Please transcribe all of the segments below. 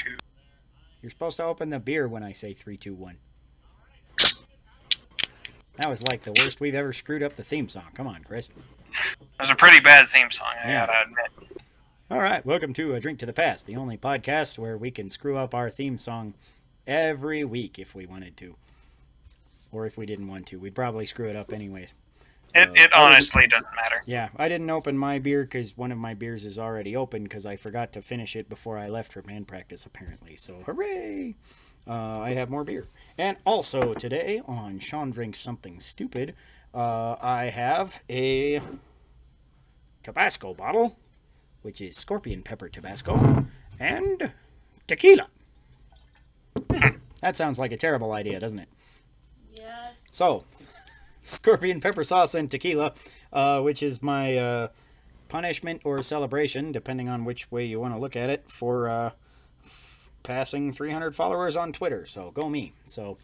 2. You're supposed to open the beer when I say 3, 2, 1. That was like the worst we've ever screwed up the theme song. Come on, Chris. It was a pretty bad theme song, I Yeah. gotta admit. All right, welcome to A Drink to the Past, the only podcast where we can screw up our theme song every week if we wanted to. Or if we didn't want to. We'd probably screw it up anyways. It honestly doesn't matter. Yeah, I didn't open my beer because one of my beers is already open because I forgot to finish it before I left for band practice, apparently. So, hooray! I have more beer. And also today on Sean Drinks Something Stupid, I have a Tabasco bottle, which is scorpion pepper Tabasco, and tequila. That sounds like a terrible idea, doesn't it? Yes. So, scorpion pepper sauce and tequila, which is my punishment or celebration, depending on which way you want to look at it, for passing 300 followers on Twitter. So, go me. So,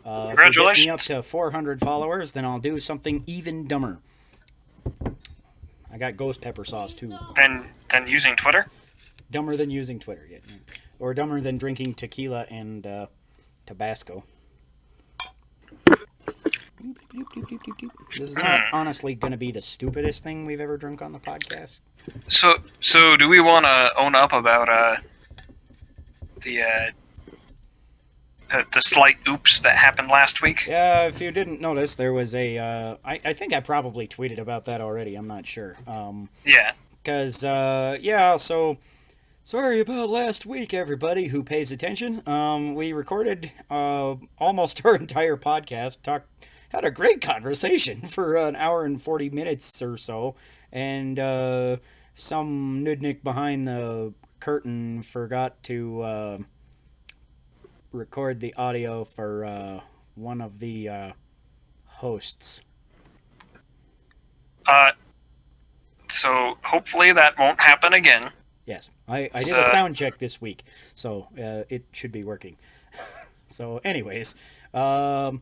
Congratulations. if you get me up to 400 followers, then I'll do something even dumber. I got ghost pepper sauce, too. Then using Twitter? Dumber than using Twitter, yeah. Or dumber than drinking tequila and Tabasco. This is not honestly going to be the stupidest thing we've ever drunk on the podcast. So do we want to own up about the slight oops that happened last week? Yeah, if you didn't notice, there was a... I think I probably tweeted about that already. I'm not sure. Yeah. Because, so... Sorry about last week, everybody who pays attention. We recorded almost our entire podcast, had a great conversation for an hour and 40 minutes or so, and some nudnik behind the curtain forgot to record the audio for one of the hosts. So hopefully that won't happen again. Yes, I did a sound check this week, so it should be working. So anyways, my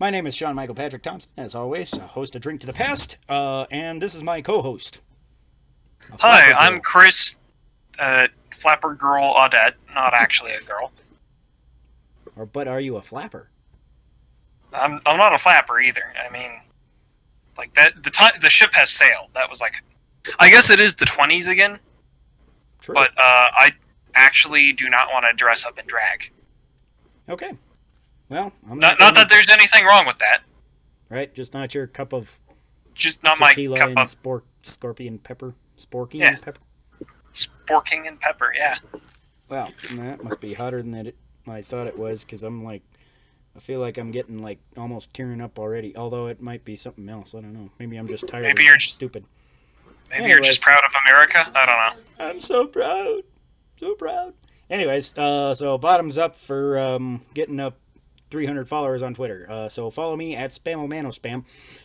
name is Sean Michael Patrick Thompson, as always, host of Drink to the Past, and this is my co-host. Hi, I'm Chris, Flapper Girl Audette, not actually a girl. But are you a flapper? I'm not a flapper either. I mean, like that the ship has sailed. That was like, I guess it is the 20s again. True. But I actually do not want to dress up in drag. Okay. Well, not that there's anything wrong with that. Right, just not your cup of just not my tequila cup and of scorpion pepper, sporking Yeah. pepper. Sporking and pepper, yeah. Well, that must be hotter than I thought it was, because I feel like I'm getting like almost tearing up already. Although it might be something else. I don't know. Maybe I'm just tired. Maybe you're just stupid. Maybe you're just proud of America. I don't know. I'm so proud. So proud. Anyways, so bottoms up for getting up 300 followers on Twitter. So follow me at SpamoManoSpam.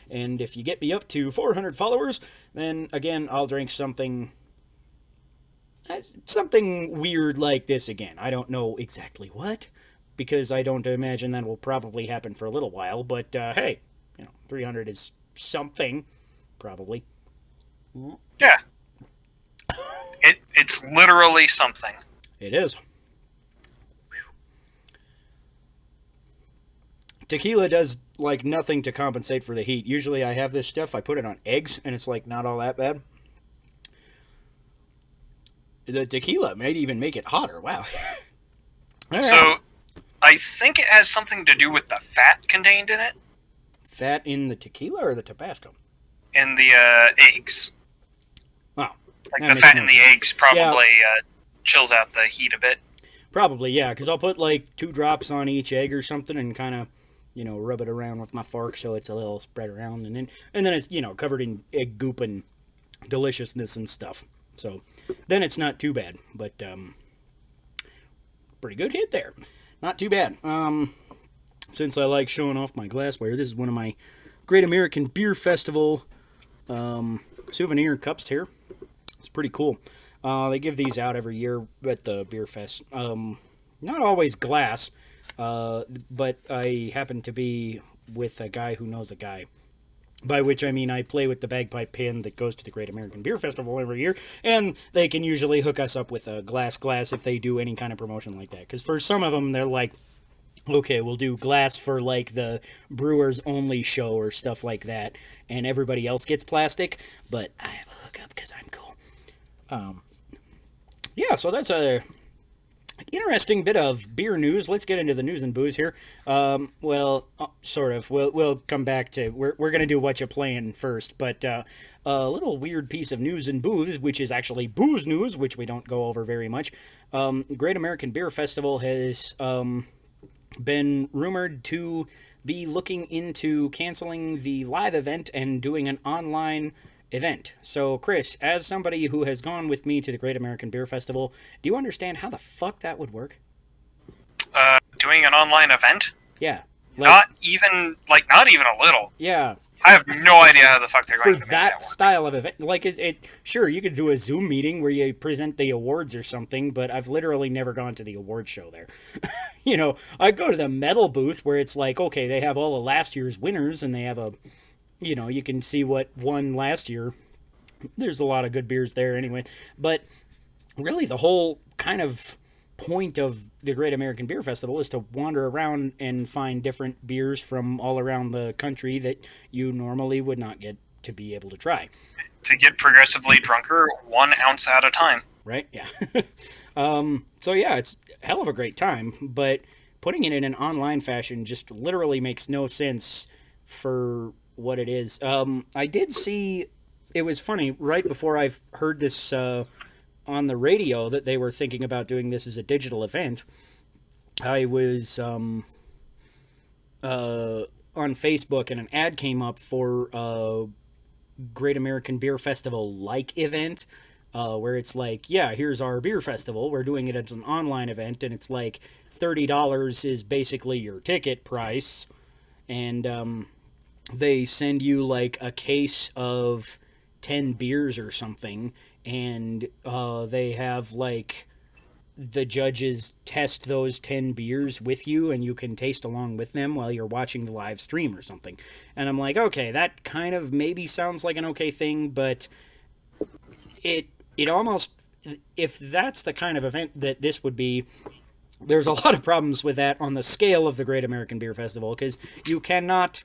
And if you get me up to 400 followers, then again, I'll drink something weird like this again. I don't know exactly what, because I don't imagine that will probably happen for a little while. But hey, 300 is something, probably. Yeah. It's literally something. It is. Tequila does like nothing to compensate for the heat. Usually I have this stuff, I put it on eggs, and it's like not all that bad. The tequila might even make it hotter. Wow. So, I think it has something to do with the fat contained in it. Fat in the tequila or the Tabasco? In the eggs. Wow. Like the fat in the eggs probably chills out the heat a bit. Probably, yeah, because I'll put like 2 drops on each egg or something and kind of, rub it around with my fork so it's a little spread around. And then it's, covered in egg goop and deliciousness and stuff. So then it's not too bad, but pretty good hit there. Not too bad. Since I like showing off my glassware, this is one of my Great American Beer Festival souvenir cups here. It's pretty cool. They give these out every year at the beer fest. Not always glass, but I happen to be with a guy who knows a guy By which I mean I play with the bagpipe pin that goes to the Great American Beer Festival every year, and they can usually hook us up with a glass if they do any kind of promotion like that. Because for some of them, they're like, okay, we'll do glass for like the Brewers Only show or stuff like that, and everybody else gets plastic, but I have a hookup because I'm cool. Yeah, so that's a interesting bit of beer news. Let's get into the news and booze here. Sort of. We'll come back to we're gonna do Whatcha Playin first, but a little weird piece of news and booze, which is actually booze news, which we don't go over very much. Great American Beer Festival has been rumored to be looking into canceling the live event and doing an online event. So, Chris, as somebody who has gone with me to the Great American Beer Festival, do you understand how the fuck that would work? Doing an online event? Yeah. Not even a little. Yeah. I have no idea how the fuck they're going to For make that work. style of event, like sure, you could do a Zoom meeting where you present the awards or something, but I've literally never gone to the award show there. I go to the metal booth where it's like, okay, they have all of last year's winners and they have you can see what won last year. There's a lot of good beers there anyway, but really the whole kind of point of the Great American Beer Festival is to wander around and find different beers from all around the country that you normally would not get to be able to try. To get progressively drunker 1 ounce at a time. Right? Yeah. So yeah, it's a hell of a great time, but putting it in an online fashion just literally makes no sense for what it is. I did see, it was funny, right before I've heard this on the radio that they were thinking about doing this as a digital event, I was on Facebook and an ad came up for a Great American Beer Festival like event, where it's like, yeah, here's our beer festival, we're doing it as an online event, and it's like $30 is basically your ticket price, and they send you like a case of 10 beers or something, and they have like the judges test those 10 beers with you, and you can taste along with them while you're watching the live stream or something. And I'm like, okay, that kind of maybe sounds like an okay thing, but it almost, if that's the kind of event that this would be, there's a lot of problems with that on the scale of the Great American Beer Festival, because you cannot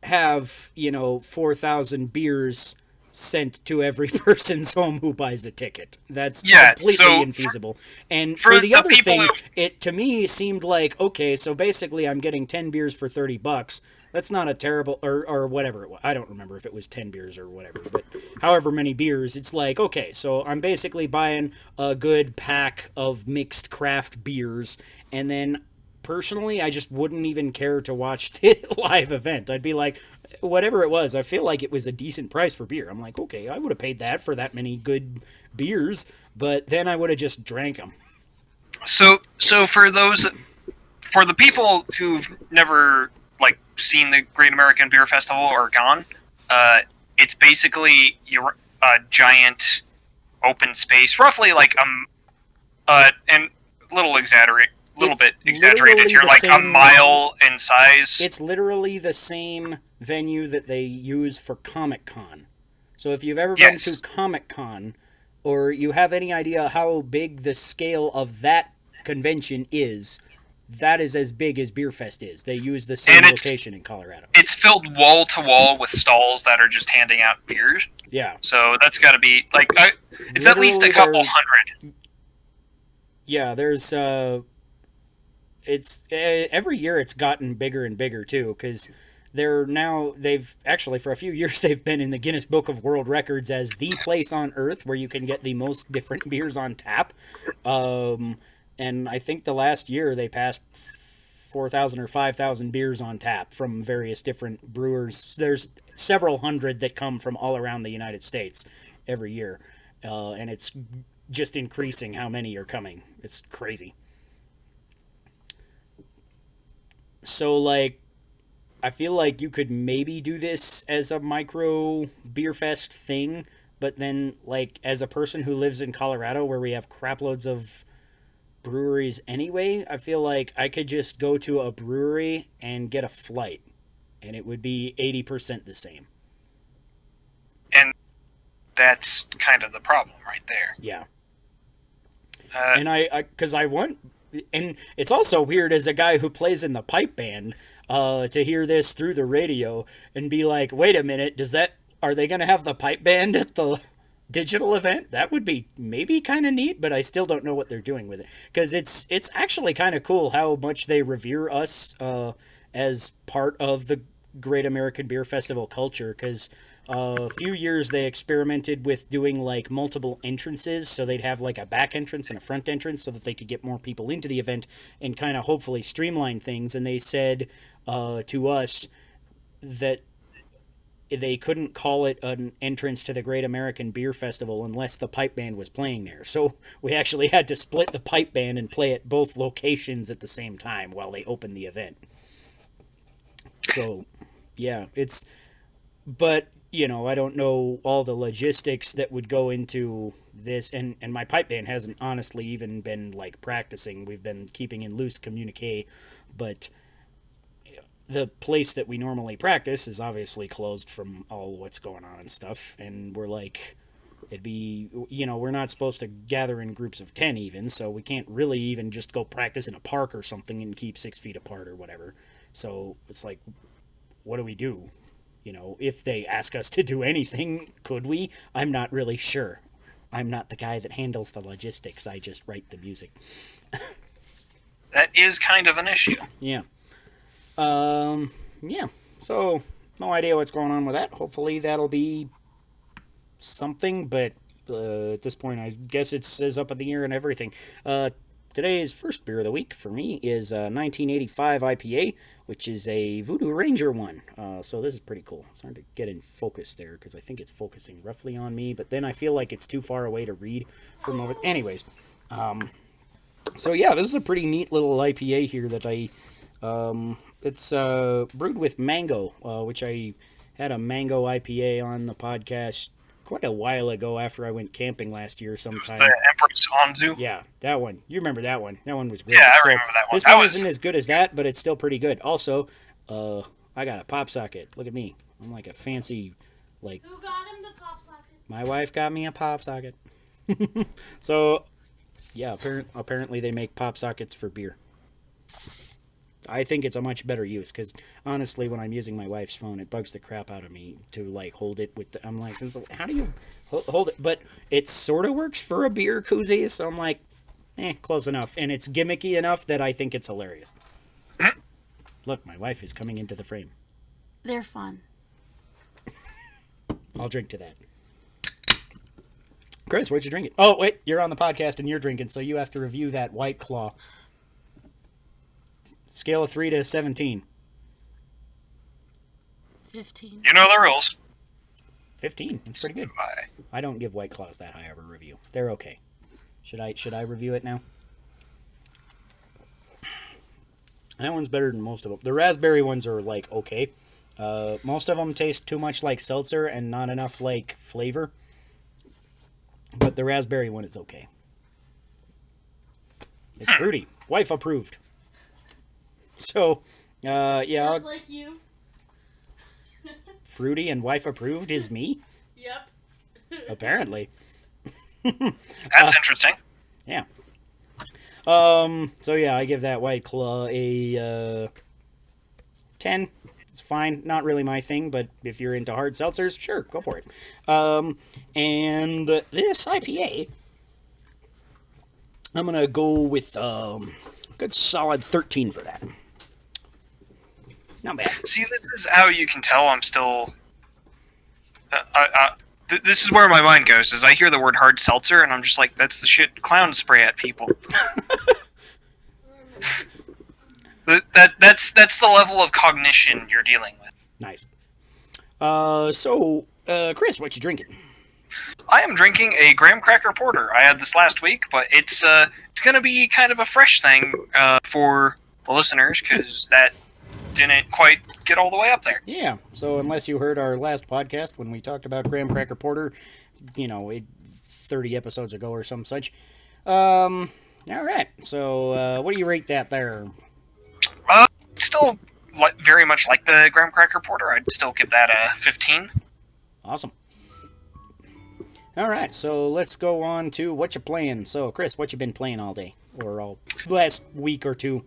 have 4,000 beers sent to every person's home who buys a ticket. That's completely infeasible. And for the other thing, it to me seemed like, okay, so basically I'm getting 10 beers for $30. That's not a terrible, or whatever it was. I don't remember if it was 10 beers or whatever, but however many beers, it's like, okay, so I'm basically buying a good pack of mixed craft beers, and then personally, I just wouldn't even care to watch the live event. I'd be like, whatever it was, I feel like it was a decent price for beer. I'm like, okay, I would have paid that for that many good beers, but then I would have just drank them. So for the people who've never seen the Great American Beer Festival or gone, it's basically a giant open space, roughly and little bit exaggerated here, like a mile in size. It's literally the same venue that they use for Comic-Con. So if you've ever been to Comic-Con, or you have any idea how big the scale of that convention is, that is as big as Beerfest is. They use the same location in Colorado. It's filled wall to wall with stalls that are just handing out beers. Yeah. So that's got to be it's at least a couple hundred. Yeah, there's it's every year it's gotten bigger and bigger too, because they've actually for a few years they've been in the Guinness Book of World Records as the place on earth where you can get the most different beers on tap. And I think the last year they passed 4,000 or 5,000 beers on tap from various different brewers. There's several hundred that come from all around the United States every year, and it's just increasing how many are coming. It's crazy. So, I feel like you could maybe do this as a micro beer fest thing, but then, as a person who lives in Colorado where we have craploads of breweries anyway, I feel like I could just go to a brewery and get a flight and it would be 80% the same. And that's kind of the problem right there. Yeah. And and it's also weird as a guy who plays in the pipe band, to hear this through the radio and be like, wait a minute, are they going to have the pipe band at the digital event? That would be maybe kind of neat, but I still don't know what they're doing with it. Because it's actually kind of cool how much they revere us as part of the Great American Beer Festival culture, because a few years they experimented with doing like multiple entrances, so they'd have like a back entrance and a front entrance so that they could get more people into the event and kind of hopefully streamline things. And they said to us that they couldn't call it an entrance to the Great American Beer Festival unless the pipe band was playing there. So we actually had to split the pipe band and play at both locations at the same time while they opened the event. So, yeah, but, you know, I don't know all the logistics that would go into this, and my pipe band hasn't honestly even been, like, practicing. We've been keeping in loose communique, but the place that we normally practice is obviously closed from all what's going on and stuff, and we're like, it'd be, you know, we're not supposed to gather in groups of 10 even, so we can't really even just go practice in a park or something and keep 6 feet apart or whatever. So it's like, what do we do? You know, if they ask us to do anything, could we? I'm not really sure. I'm not the guy that handles the logistics. I just write the music. That is kind of an issue. Yeah. Yeah. So, no idea what's going on with that. Hopefully that'll be something, but at this point, I guess it's up in the air and everything. Today's first beer of the week for me is 1985 IPA, which is a Voodoo Ranger one. So this is pretty cool. It's hard to get in focus there because I think it's focusing roughly on me, but then I feel like it's too far away to read from over. Anyways, so yeah, this is a pretty neat little IPA here that it's brewed with mango, which I had a mango IPA on the podcast quite a while ago after I went camping last year sometime. The Empress Anzu? Yeah, that one. You remember that one. That one was great. Yeah, I remember that one. This one isn't as good as that, but it's still pretty good. Also, I got a pop socket. Look at me. I'm like a fancy, like... Who got him the pop socket? My wife got me a pop socket. So, yeah, apparently they make pop sockets for beer. I think it's a much better use, because honestly, when I'm using my wife's phone, it bugs the crap out of me to, like, hold it with I'm like, how do you hold it? But it sort of works for a beer koozie, so I'm like, close enough. And it's gimmicky enough that I think it's hilarious. Look, my wife is coming into the frame. They're fun. I'll drink to that. Chris, what you drinking? Oh, wait, you're on the podcast and you're drinking, so you have to review that White Claw. Scale of 3 to 17. 15. You know the rules. 15. That's pretty good. I don't give White Claws that high of a review. They're okay. Should I review it now? That one's better than most of them. The raspberry ones are, like, okay. Most of them taste too much like seltzer and not enough, like, flavor. But the raspberry one is okay. It's fruity. Wife approved. So, yeah. Just like you. Fruity and wife approved is me? Yep. Apparently. That's interesting. Yeah. So yeah, I give that White Claw a 10. It's fine. Not really my thing, but if you're into hard seltzers, sure, go for it. And this IPA, I'm going to go with a good solid 13 for that. Not bad. See, this is how you can tell I'm still... this is where my mind goes, is I hear the word hard seltzer, and I'm just like, that's the shit clown spray at people. That's the level of cognition you're dealing with. Nice. So, Chris, what you drinking? I am drinking a graham cracker porter. I had this last week, but it's going to be kind of a fresh thing for the listeners, because that didn't quite get all the way up there. Yeah, so unless you heard our last podcast when we talked about graham cracker porter, 30 episodes ago or some such. All right, so what do you rate that there? Still very much like the Graham Cracker Porter. I'd still give that a 15. Awesome. All right, so let's go on to what you playing. So, Chris, what you been playing all day or all last week or two?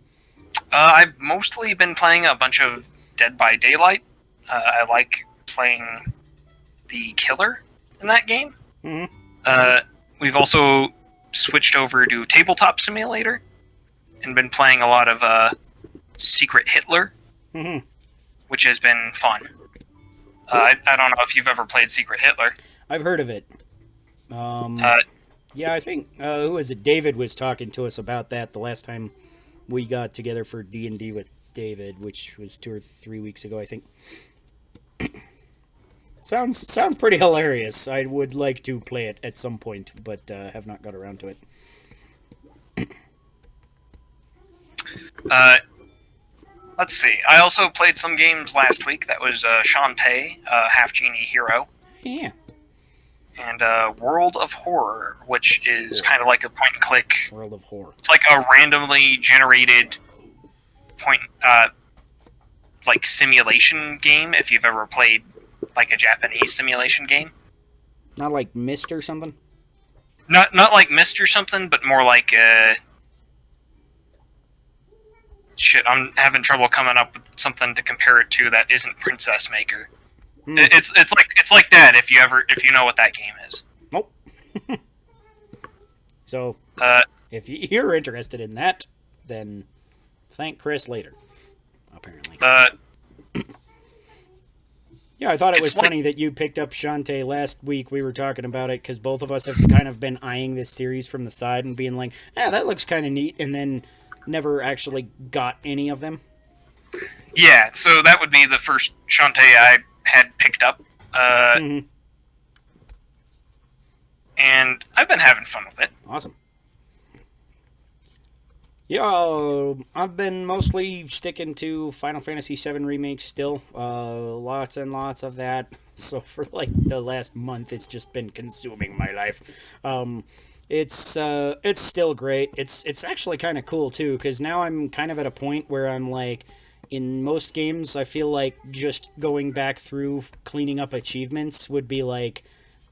I've mostly been playing a bunch of Dead by Daylight. I like playing the killer in that game. Mm-hmm. We've also switched over to Tabletop Simulator and been playing a lot of Secret Hitler, Mm-hmm. which has been fun. I don't know if you've ever played Secret Hitler. I've heard of it. Yeah, I think, who was it? David was talking to us about that the last time we got together for D&D with David, which was 2 or 3 weeks ago, I think. Sounds pretty hilarious. I would like to play it at some point, but have not got around to it. Let's see. I also played some games last week. That was Shantae, Half Genie Hero, Yeah. and World of Horror, which is kind of like a point-and-click. World of Horror. It's like a randomly generated like simulation game. If you've ever played like a Japanese simulation game, Not like Myst or something? not like Myst or something, but more like shit. I'm having trouble coming up with something to compare it to that isn't Princess Maker. It's like that if you know what that game is. Nope. So, if you're interested in that, then thank Chris later, apparently. Yeah, I thought it was funny that you picked up Shantae last week. We were talking about it because both of us have kind of been eyeing this series from the side and being like, that looks kind of neat, and then never actually got any of them. Yeah, so that would be the first Shantae I had picked up. Mm-hmm. And I've been having fun with it. Awesome. Yeah, I've been mostly sticking to Final Fantasy VII Remake still. Lots and lots of that. So for like the last month, it's just been consuming my life. It's still great. It's actually kind of cool too, because now I'm kind of at a point where I'm like, in most games, I feel like just going back through cleaning up achievements would be like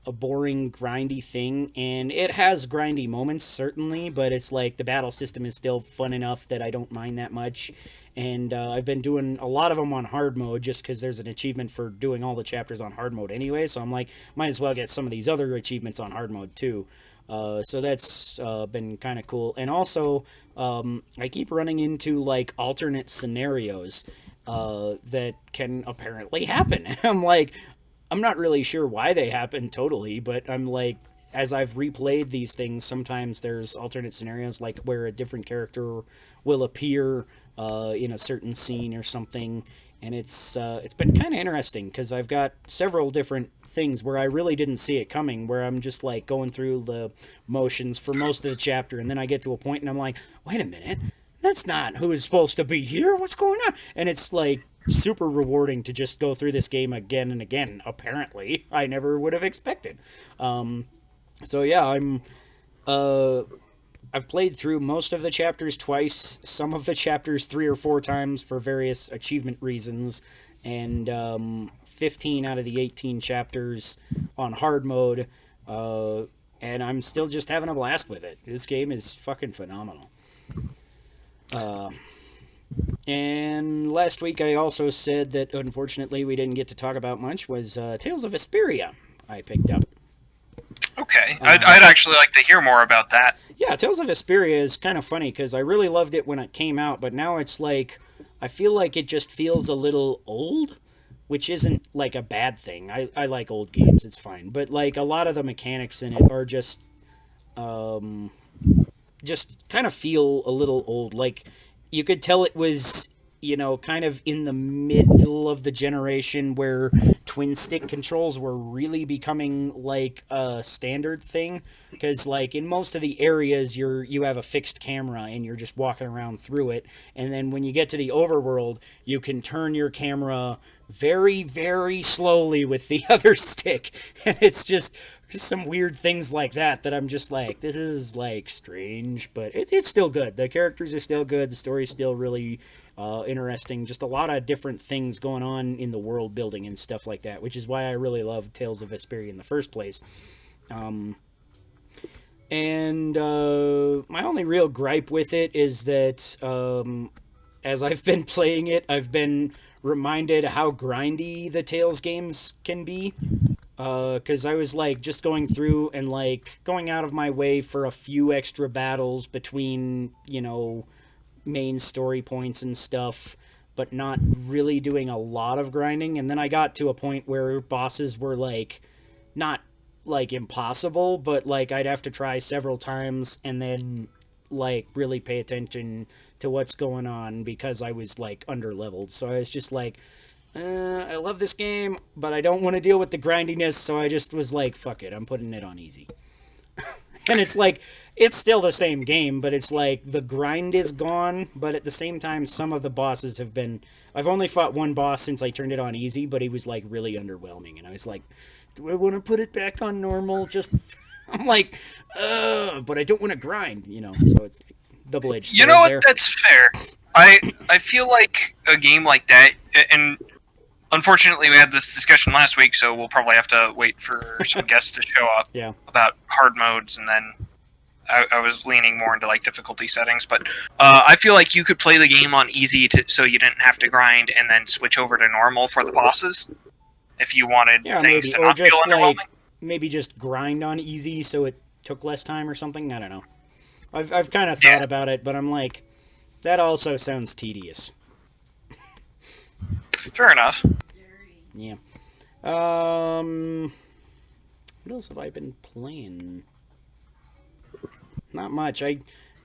a boring, grindy thing, and it has grindy moments, certainly, but it's like the battle system is still fun enough that I don't mind that much, and I've been doing a lot of them on hard mode just because there's an achievement for doing all the chapters on hard mode anyway, so I'm like, might as well get some of these other achievements on hard mode too. So that's been kind of cool, and also I keep running into like alternate scenarios that can apparently happen. I'm like, I'm not really sure why they happen totally, but I'm like, as I've replayed these things, sometimes there's alternate scenarios like where a different character will appear in a certain scene or something, and it's been kind of interesting because I've got several different things where I really didn't see it coming, where I'm just like going through the motions for most of the chapter, and then I get to a point and I'm like, wait a minute, that's not who is supposed to be here, what's going on? And it's like super rewarding to just go through this game again and again, apparently. I never would have expected. So yeah, I've played through most of the chapters twice, some of the chapters 3 or 4 times for various achievement reasons, and 15 out of the 18 chapters on hard mode, and I'm still just having a blast with it. This game is fucking phenomenal. And last week I also said that unfortunately we didn't get to talk about much was Tales of Vesperia I picked up. Okay, I'd actually like to hear more about that. Yeah, Tales of Vesperia is kind of funny because I really loved it when it came out, but now it's like, I feel like it just feels a little old, which isn't like a bad thing. I like old games, it's fine. But like a lot of the mechanics in it are just kind of feel a little old. Like, you could tell it was, kind of in the middle of the generation where twin stick controls were really becoming like a standard thing, because like in most of the areas you have a fixed camera and you're just walking around through it, and then when you get to the overworld you can turn your camera very, very slowly with the other stick, and it's just some weird things like that I'm just like, this is like strange, but it's still good. The characters are still good, the story's still really interesting, just a lot of different things going on in the world building and stuff like that, which is why I really love Tales of Vesperia in the first place. And my only real gripe with it is that as I've been playing it, I've been reminded how grindy the Tales games can be. Because I was like just going through and like going out of my way for a few extra battles between, you know, main story points and stuff, but not really doing a lot of grinding. And then I got to a point where bosses were like not like impossible, but like I'd have to try several times and then like really pay attention to what's going on because I was like under-leveled. So I was just like, I love this game, but I don't want to deal with the grindiness, so I just was like, fuck it, I'm putting it on easy. And it's like, it's still the same game, but it's like, the grind is gone, but at the same time, some of the bosses have been... I've only fought one boss since I turned it on easy, but he was like really underwhelming, and I was like, do I want to put it back on normal? Just... I'm like, but I don't want to grind, you know, so it's like double-edged sword. You know what, there. that's fair. I feel like a game like that, and... Unfortunately, we had this discussion last week, so we'll probably have to wait for some guests to show up about hard modes, and then I was leaning more into like difficulty settings. But I feel like you could play the game on easy so you didn't have to grind, and then switch over to normal for the bosses if you wanted things to not feel underwhelming. Like, maybe just grind on easy so it took less time or something. I don't know. I've kind of thought about it, but I'm like, that also sounds tedious. Fair enough. Yeah. What else have I been playing? Not much. I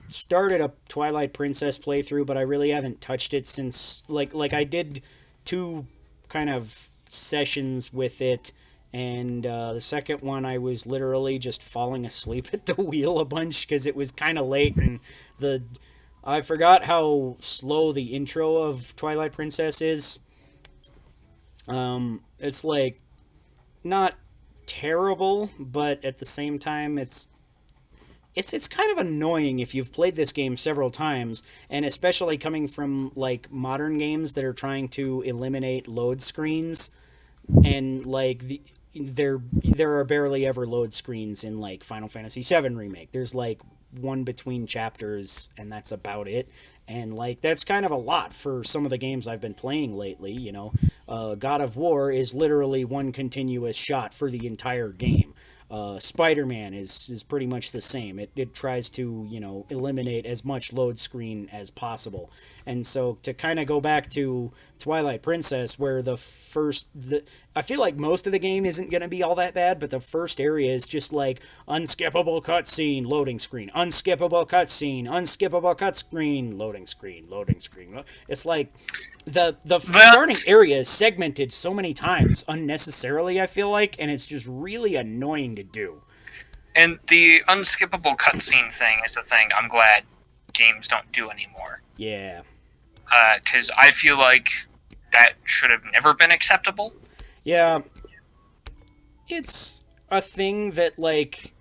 started a Twilight Princess playthrough, but I really haven't touched it since... Like I did 2 kind of sessions with it, and the second one I was literally just falling asleep at the wheel a bunch because it was kind of late, and I forgot how slow the intro of Twilight Princess is. It's like not terrible, but at the same time it's kind of annoying if you've played this game several times, and especially coming from like modern games that are trying to eliminate load screens, and like there are barely ever load screens in like Final Fantasy VII Remake. There's like one between chapters, and that's about it. And like that's kind of a lot for some of the games I've been playing lately, you know. God of War is literally one continuous shot for the entire game. Spider-Man is pretty much the same. It tries to, you know, eliminate as much load screen as possible. And so to kind of go back to Twilight Princess, where I feel like most of the game isn't going to be all that bad, but the first area is just like unskippable cutscene, loading screen, unskippable cutscene, unskippable cutscene, loading screen, loading screen. It's like the starting area is segmented so many times unnecessarily, I feel like, and it's just really annoying to do. And the unskippable cutscene thing is the thing I'm glad games don't do anymore. Yeah. Because I feel like that should have never been acceptable. Yeah. It's a thing that, like,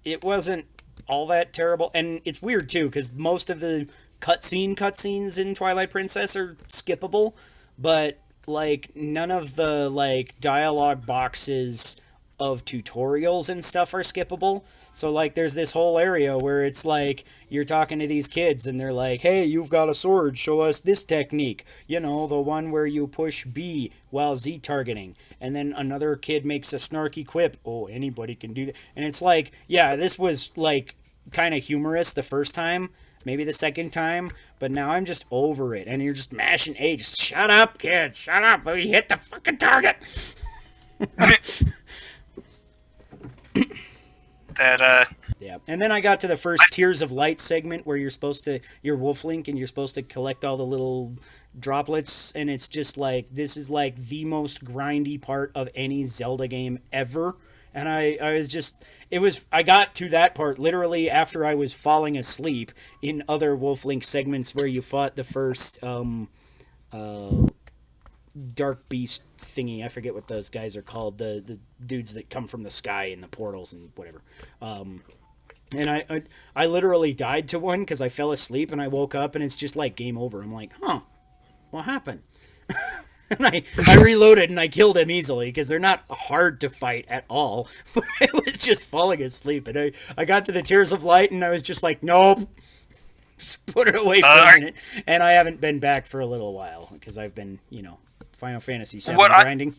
it wasn't all that terrible. And it's weird, too, because most of the cutscenes in Twilight Princess are skippable, but, like, none of the, like, dialogue boxes of tutorials and stuff are skippable. So, like, there's this whole area where it's like you're talking to these kids and they're like, hey, you've got a sword, show us this technique, you know, the one where you push B while Z targeting, and then another kid makes a snarky quip, oh, anybody can do that. And it's like, yeah, this was like kind of humorous the first time, maybe the second time, but now I'm just over it, and you're just mashing A. Just shut up, kids, shut up, we hit the fucking target. That Yeah, and then I got to the first Tears of Light segment where you're Wolf Link and you're supposed to collect all the little droplets, and it's just like, this is like the most grindy part of any Zelda game ever. And I got to that part literally after I was falling asleep in other Wolf Link segments where you fought the first dark beast thingy. I forget what those guys are called. The dudes that come from the sky in the portals and whatever. And I literally died to one because I fell asleep and I woke up and it's just like game over. I'm like, huh, what happened? And I reloaded and I killed him easily because they're not hard to fight at all. But I was just falling asleep. And I got to the Tears of Light and I was just like, nope. Just put it away for a minute. And I haven't been back for a little while because I've been, Final Fantasy VII grinding.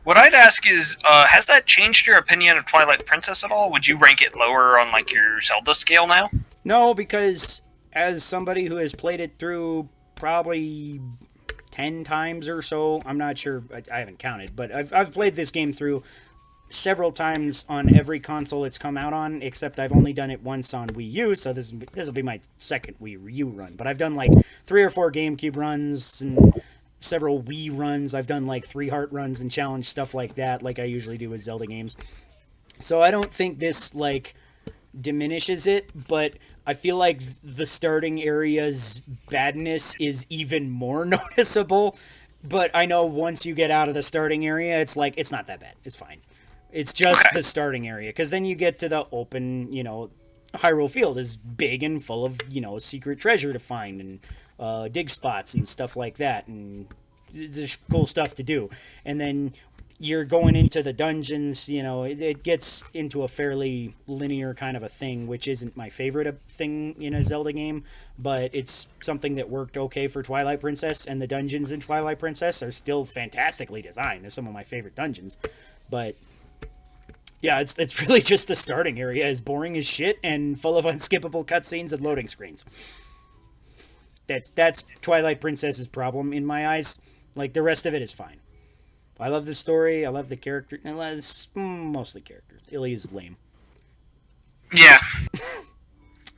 What I'd ask is, has that changed your opinion of Twilight Princess at all? Would you rank it lower on like your Zelda scale now? No, because as somebody who has played it through probably 10 times or so, I'm not sure, I haven't counted, but I've played this game through several times on every console it's come out on, except I've only done it once on Wii U, so this will be my second Wii U run. But I've done like 3 or 4 GameCube runs and several Wii runs. I've done like 3 heart runs and challenge stuff like that, like I usually do with Zelda games. So I don't think this like diminishes it, but I feel like the starting area's badness is even more noticeable. But I know once you get out of the starting area, it's like, it's not that bad. It's fine. It's just the starting area. Because then you get to the open, Hyrule Field is big and full of, secret treasure to find and dig spots and stuff like that. And there's cool stuff to do. And then you're going into the dungeons, it gets into a fairly linear kind of a thing, which isn't my favorite thing in a Zelda game, but it's something that worked okay for Twilight Princess, and the dungeons in Twilight Princess are still fantastically designed. They're some of my favorite dungeons, but yeah, it's really just the starting area is boring as shit and full of unskippable cutscenes and loading screens. That's Twilight Princess's problem in my eyes. Like, the rest of it is fine. I love the story. I love the character. It's mostly characters. Ilia's lame. Yeah.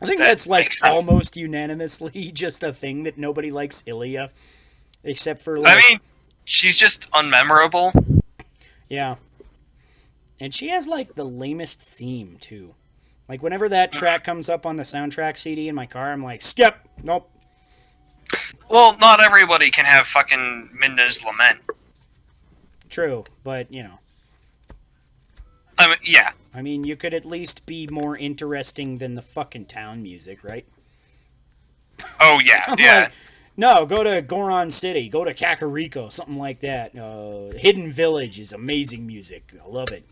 I think that's like almost unanimously just a thing that nobody likes Ilia, except for like. I mean, she's just unmemorable. Yeah. And she has like the lamest theme too. Like whenever that track comes up on the soundtrack CD in my car, I'm like, skip. Nope. Well, not everybody can have fucking Midna's Lament. True, but, I mean, yeah. I mean, you could at least be more interesting than the fucking town music, right? Oh, yeah, yeah. Like, no, go to Goron City, go to Kakariko, something like that. Hidden Village is amazing music. I love it.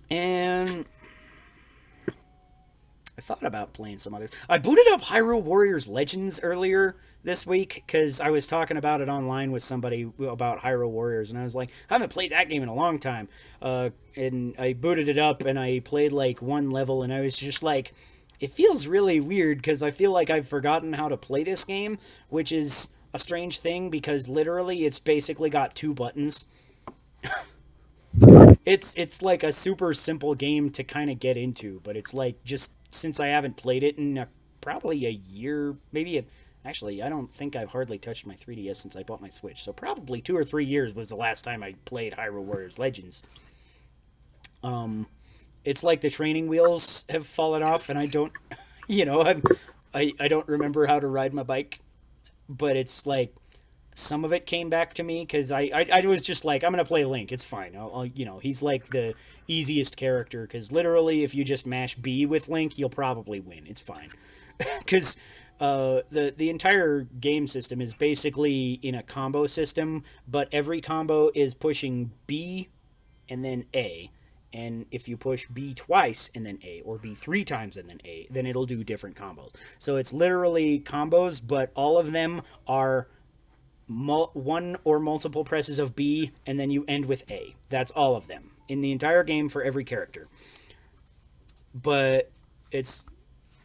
And I thought about playing some others. I booted up Hyrule Warriors Legends earlier this week because I was talking about it online with somebody about Hyrule Warriors, and I was like, I haven't played that game in a long time. And I booted it up and I played like one level, and I was just like, it feels really weird because I feel like I've forgotten how to play this game, which is a strange thing because literally it's basically got 2 buttons. It's like a super simple game to kind of get into, but it's like just since I haven't played it in probably a year, actually, I don't think I've hardly touched my 3DS since I bought my Switch, so probably 2 or 3 years was the last time I played Hyrule Warriors Legends. It's like the training wheels have fallen off, and I don't, I don't remember how to ride my bike, but it's like some of it came back to me because I was just like, I'm gonna play Link. It's fine. I'll he's like the easiest character because literally if you just mash B with Link, you'll probably win. It's fine because the entire game system is basically in a combo system, but every combo is pushing B and then A. And if you push B twice and then A, or B 3 times and then A, then it'll do different combos. So it's literally combos, but all of them are one or multiple presses of B, and then you end with A. That's all of them in the entire game for every character. But it's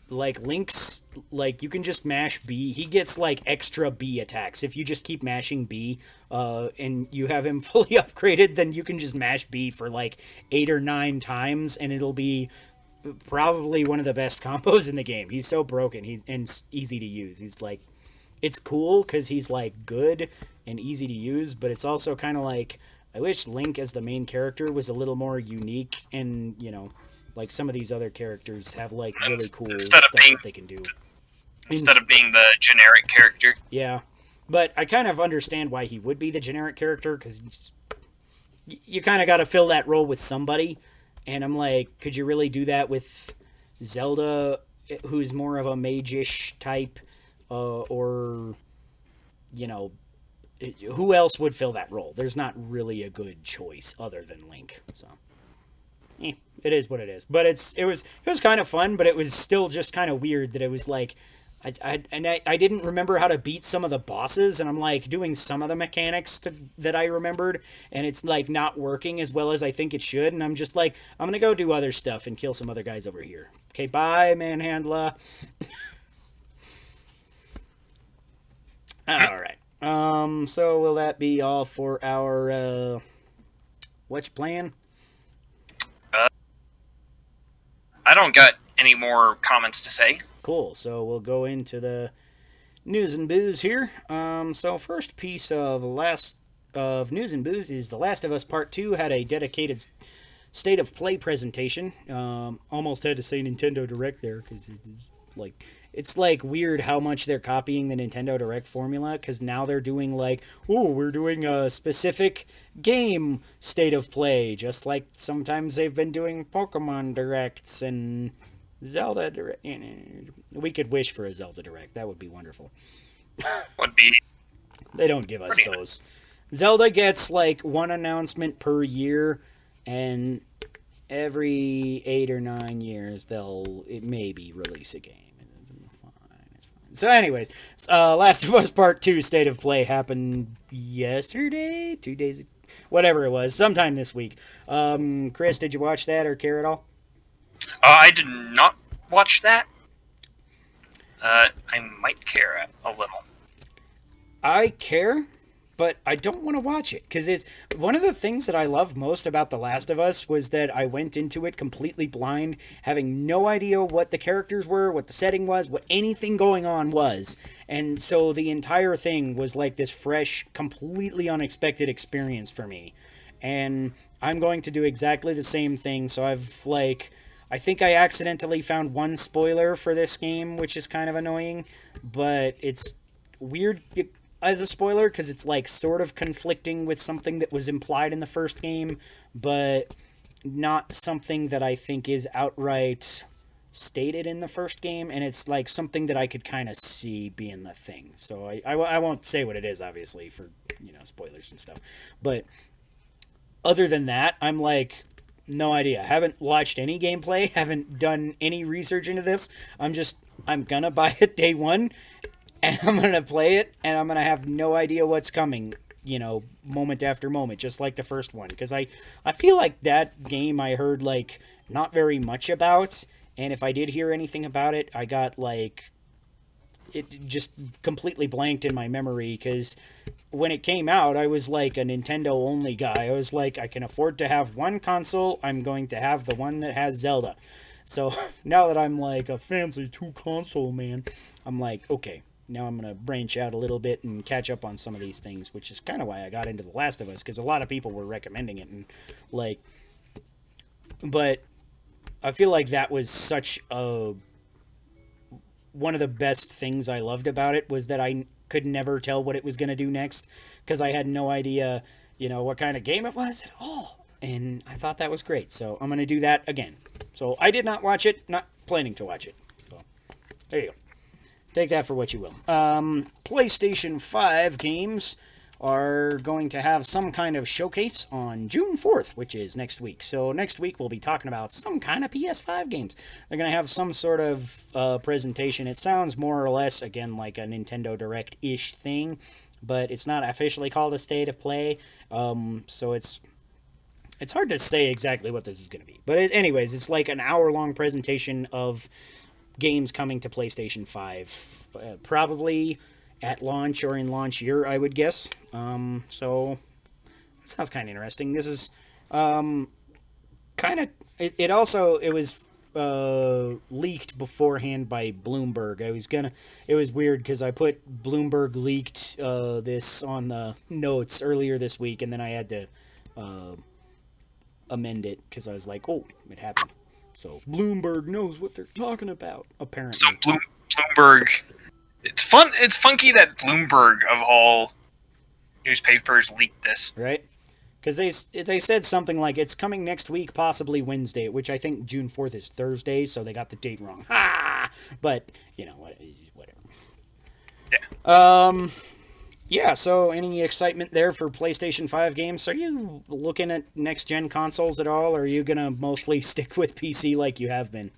like Link's, like you can just mash B. He gets like extra B attacks if you just keep mashing B, and you have him fully upgraded. Then you can just mash B for like 8 or 9 times, and it'll be probably one of the best combos in the game. He's so broken. He's and easy to use. He's like, it's cool because he's like good and easy to use, but it's also kind of like, I wish Link as the main character was a little more unique, and like some of these other characters have like really cool stuff that they can do. Instead of being the generic character. Yeah, but I kind of understand why he would be the generic character, because you kind of got to fill that role with somebody, and I'm like, could you really do that with Zelda, who's more of a mage-ish type, or who else would fill that role? There's not really a good choice other than Link, so it is what it is. But it was kind of fun, but it was still just kind of weird that it was like, I didn't remember how to beat some of the bosses, and I'm like doing some of the mechanics that I remembered, and it's like not working as well as I think it should, and I'm just like, I'm gonna go do other stuff and kill some other guys over here. Okay, bye, Manhandla. All right. So will that be all for our Whatcha Playin? I don't got any more comments to say. Cool. So we'll go into the Nooz'n'Booz here. So first piece of Nooz'n'Booz is The Last of Us Part 2 had a dedicated state of play presentation. Almost had to say Nintendo Direct there, because it's like weird how much they're copying the Nintendo Direct formula, because now they're doing like, oh, we're doing a specific game state of play, just like sometimes they've been doing Pokemon Directs and Zelda Direct. We could wish for a Zelda Direct. That would be wonderful. Would be. They don't give us those. Zelda gets like one announcement per year, and every 8 or 9 years it maybe release a game. So anyways, Last of Us Part 2 State of Play happened yesterday, 2 days, whatever it was, sometime this week. Chris, did you watch that or care at all? I did not watch that. I might care a little. I care, but I don't want to watch it, because it's one of the things that I love most about The Last of Us was that I went into it completely blind, having no idea what the characters were, what the setting was, what anything going on was. And so the entire thing was like this fresh, completely unexpected experience for me. And I'm going to do exactly the same thing. So I think I accidentally found one spoiler for this game, which is kind of annoying, but it's weird as a spoiler, because it's like sort of conflicting with something that was implied in the first game, but not something that I think is outright stated in the first game, and it's like something that I could kind of see being the thing. So I won't say what it is, obviously, for spoilers and stuff, but other than that, I'm like, no idea. Haven't watched any gameplay, haven't done any research into this. I'm gonna buy it day one, and I'm going to play it, and I'm going to have no idea what's coming, moment after moment, just like the first one. Because I feel like that game I heard, like, not very much about, and if I did hear anything about it, I got, like, it just completely blanked in my memory, because when it came out, I was, like, a Nintendo-only guy. I was like, I can afford to have one console, I'm going to have the one that has Zelda. So, now that I'm, like, a fancy 2-console man, I'm like, okay. Now I'm going to branch out a little bit and catch up on some of these things, which is kind of why I got into The Last of Us, because a lot of people were recommending it, and but I feel like that was such one of the best things I loved about it, was that I could never tell what it was going to do next, because I had no idea, what kind of game it was at all, and I thought that was great, so I'm going to do that again. So I did not watch it, not planning to watch it, so there you go. Take that for what you will. PlayStation 5 games are going to have some kind of showcase on June 4th, which is next week. So next week we'll be talking about some kind of PS5 games. They're going to have some sort of presentation. It sounds more or less, again, like a Nintendo Direct-ish thing, but it's not officially called a State of Play, so it's hard to say exactly what this is going to be. But anyways, it's like an hour-long presentation of games coming to PlayStation 5. Probably at launch or in launch year, I would guess. So, that sounds kind of interesting. This is kind of... It was leaked beforehand by Bloomberg. It was weird because I put Bloomberg leaked this on the notes earlier this week, and then I had to amend it because I was like, oh, it happened. So Bloomberg knows what they're talking about, apparently. So Bloomberg, it's fun. It's funky that Bloomberg of all newspapers leaked this, right? Because they said something like it's coming next week, possibly Wednesday, which I think June 4th is Thursday, so they got the date wrong. Ha! But whatever. Yeah. Yeah. So any excitement there for PlayStation 5 games? Are you looking at next gen consoles at all, or are you gonna mostly stick with PC like you have been?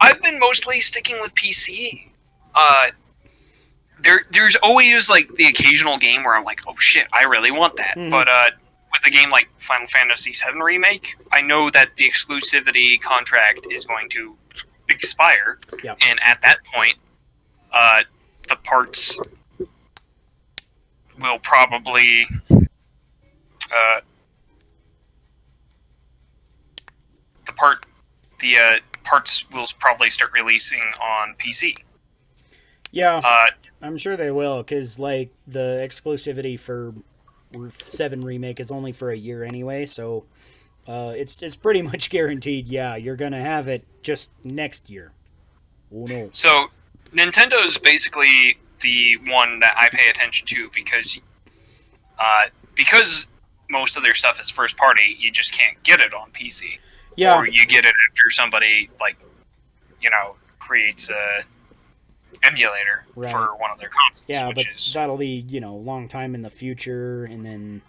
I've been mostly sticking with PC. There's always like the occasional game where I'm like, oh shit, I really want that. Mm-hmm. But with a game like Final Fantasy VII Remake, I know that the exclusivity contract is going to expire, Yep. and at that point, the parts will probably parts will probably start releasing on PC. Yeah, I'm sure they will, because like the exclusivity for 7 Remake is only for a year anyway, so it's pretty much guaranteed. Yeah, you're gonna have it just next year. Oh no! So Nintendo's basically the one that I pay attention to because most of their stuff is first party. You just can't get it on PC. Yeah, Or you get it after somebody creates a emulator Right. for one of their consoles. yeah, but which is that'll be a long time in the future, and then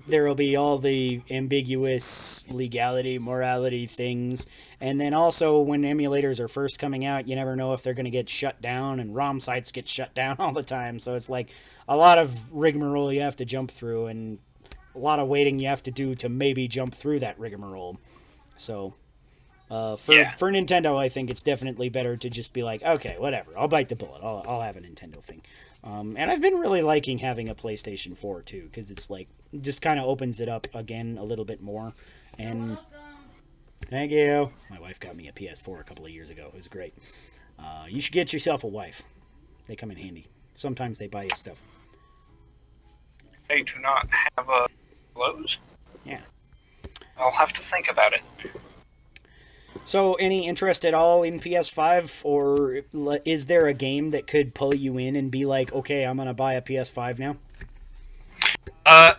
there will be all the ambiguous legality, morality things. And then also, when emulators are first coming out, you never know if they're going to get shut down, and ROM sites get shut down all the time. So it's like a lot of rigmarole you have to jump through, and a lot of waiting you have to do to maybe jump through that rigmarole. So for Nintendo, I think it's definitely better to just be like, okay, whatever, I'll bite the bullet. I'll have a Nintendo thing. And I've been really liking having a PlayStation 4 too, because it's like just kind of opens it up again a little bit more. And thank you. My wife got me a PS4 a couple of years ago. It was great. You should get yourself a wife. They come in handy. Sometimes they buy you stuff. they do not have a Lowe's. Yeah. I'll have to think about it. So, any interest at all in PS5, or is there a game that could pull you in and be like, okay, I'm gonna buy a PS5 now? I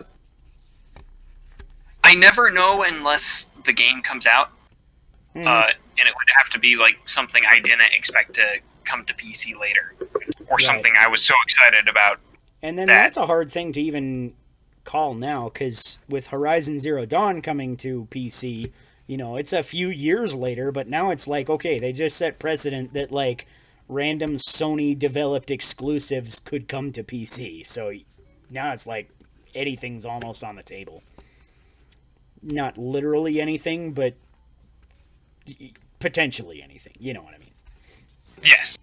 never know unless the game comes out, and it would have to be like something I didn't expect to come to PC later, or something I was so excited about. And then that's a hard thing to even call now, because with Horizon Zero Dawn coming to PC, it's a few years later, but now it's like, okay, they just set precedent that, like, random Sony-developed exclusives could come to PC. So now it's like anything's almost on the table. Not literally anything, but potentially anything. You know what I mean? Yes.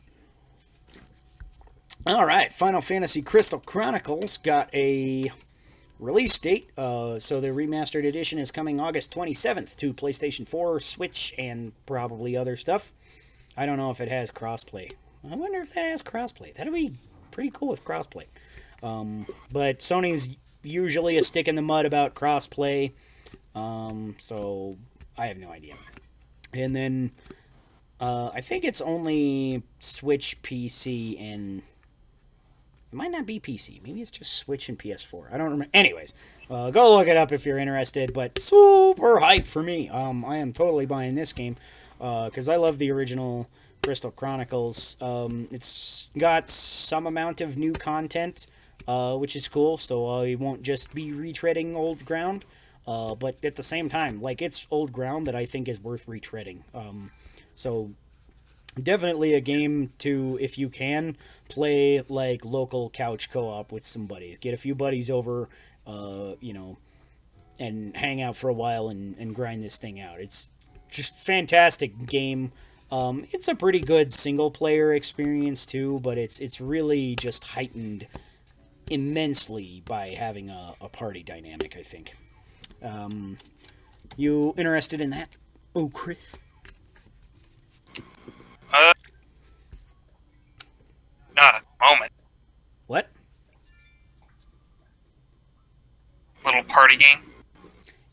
All right, Final Fantasy Crystal Chronicles got a release date. So the remastered edition is coming August 27th to PlayStation 4, Switch, and probably other stuff. I don't know if it has crossplay. I wonder if that has crossplay. That'd be pretty cool with crossplay. But Sony's usually a stick in the mud about crossplay. So I have no idea. And then I think it's only Switch, PC, and it might not be PC. Maybe it's just Switch and PS4. I don't remember. Anyways, go look it up if you're interested. But super hype for me. I am totally buying this game because I love the original Crystal Chronicles. It's got some amount of new content, which is cool. So I won't just be retreading old ground. But at the same time, like, it's old ground that I think is worth retreading. So definitely a game to, if you can, play like local couch co-op with some buddies. Get a few buddies over, and hang out for a while and grind this thing out. It's just fantastic game. It's a pretty good single player experience too, but it's really just heightened immensely by having a party dynamic, I think. You interested in that? Oh, Chris. Not a moment. What? Little party game.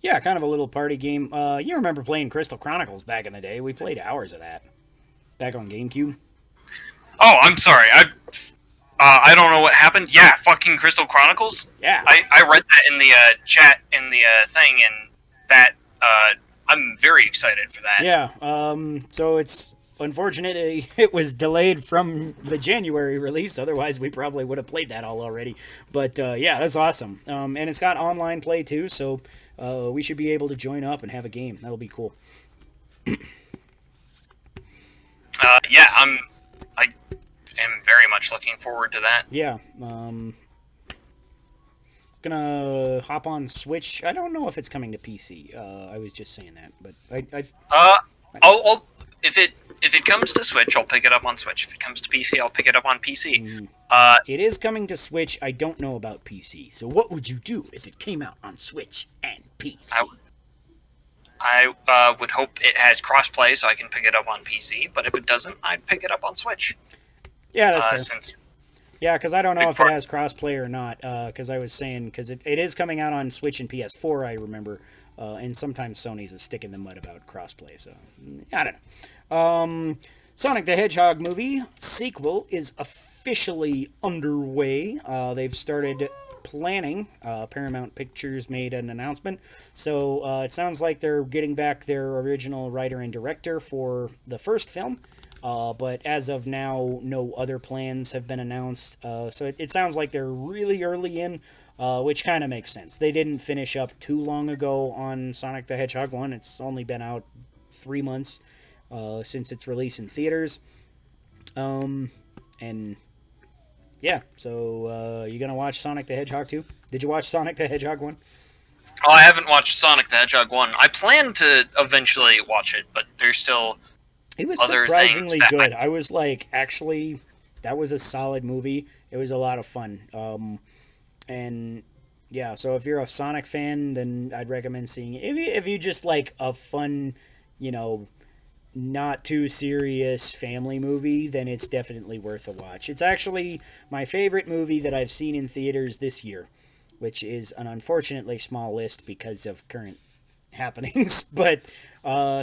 Yeah, kind of a little party game. You remember playing Crystal Chronicles back in the day? We played hours of that back on GameCube. Oh, I'm sorry. I don't know what happened. Yeah, fucking Crystal Chronicles. Yeah. I read that in the chat in the thing, and that I'm very excited for that. Yeah. So it's unfortunate it was delayed from the January release. Otherwise, we probably would have played that all already. But yeah, that's awesome. And it's got online play too, so we should be able to join up and have a game. That'll be cool. Yeah, I am very much looking forward to that. Yeah. Gonna hop on Switch. I don't know if it's coming to PC. I was just saying that, but I'll if it comes to Switch, I'll pick it up on Switch. If it comes to PC, I'll pick it up on PC. It is coming to Switch. I don't know about PC. So what would you do if it came out on Switch and PC? I would hope it has crossplay so I can pick it up on PC. But if it doesn't, I'd pick it up on Switch. Yeah, that's fair. Since Yeah, because I don't know if it has crossplay or not. Because I was saying, because it is coming out on Switch and PS4, I remember. And sometimes Sony's a stick in the mud about crossplay, so I don't know. Sonic the Hedgehog movie sequel is officially underway. They've started planning. Paramount Pictures made an announcement. So it sounds like they're getting back their original writer and director for the first film. But as of now, no other plans have been announced. So it sounds like they're really early in, which kind of makes sense. They didn't finish up too long ago on Sonic the Hedgehog 1. It's only been out 3 months since its release in theaters. And yeah, so you gonna watch Sonic the Hedgehog 2? Did you watch Sonic the Hedgehog 1? Oh, I haven't watched Sonic the Hedgehog 1. I plan to eventually watch it, but there's still It was other surprisingly things that good. I was like, actually, that was a solid movie. It was a lot of fun. And yeah, so if you're a Sonic fan, then I'd recommend seeing it. If you just like a fun, not too serious family movie, then it's definitely worth a watch. It's actually my favorite movie that I've seen in theaters this year, which is an unfortunately small list because of current happenings, but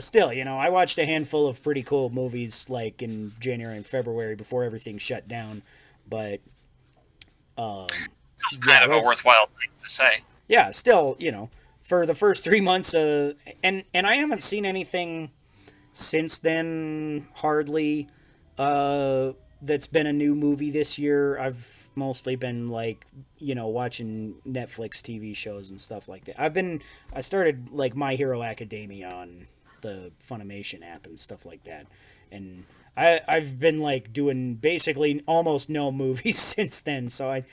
still, I watched a handful of pretty cool movies like in January and February before everything shut down, but kind of a worthwhile thing to say. Yeah, still, for the first 3 months, and I haven't seen anything since then, hardly, that's been a new movie this year. I've mostly been like, watching Netflix TV shows and stuff like that. I started like My Hero Academia on the Funimation app and stuff like that. And I've been like doing basically almost no movies since then. So I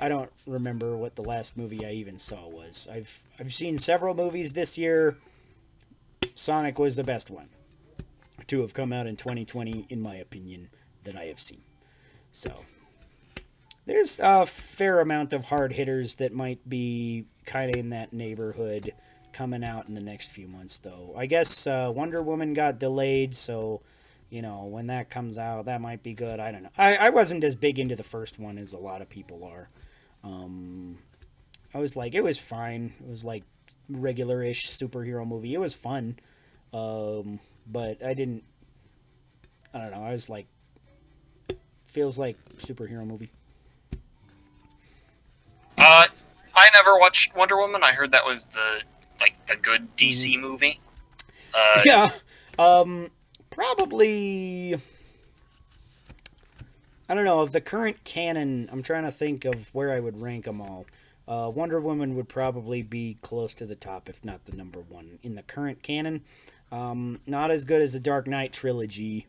don't remember what the last movie I even saw was. I've seen several movies this year. Sonic was the best one to have come out in 2020, in my opinion, that I have seen. So there's a fair amount of hard hitters that might be kind of in that neighborhood coming out in the next few months, though. I guess Wonder Woman got delayed, so when that comes out, that might be good. I don't know. I wasn't as big into the first one as a lot of people are. I was like, it was fine. It was like regular-ish superhero movie. It was fun. But I don't know, I was like, feels like superhero movie. I never watched Wonder Woman. I heard that was the good DC movie. Yeah, probably, I don't know, of the current canon, I'm trying to think of where I would rank them all. Wonder Woman would probably be close to the top, if not the number one in the current canon. Not as good as the Dark Knight trilogy,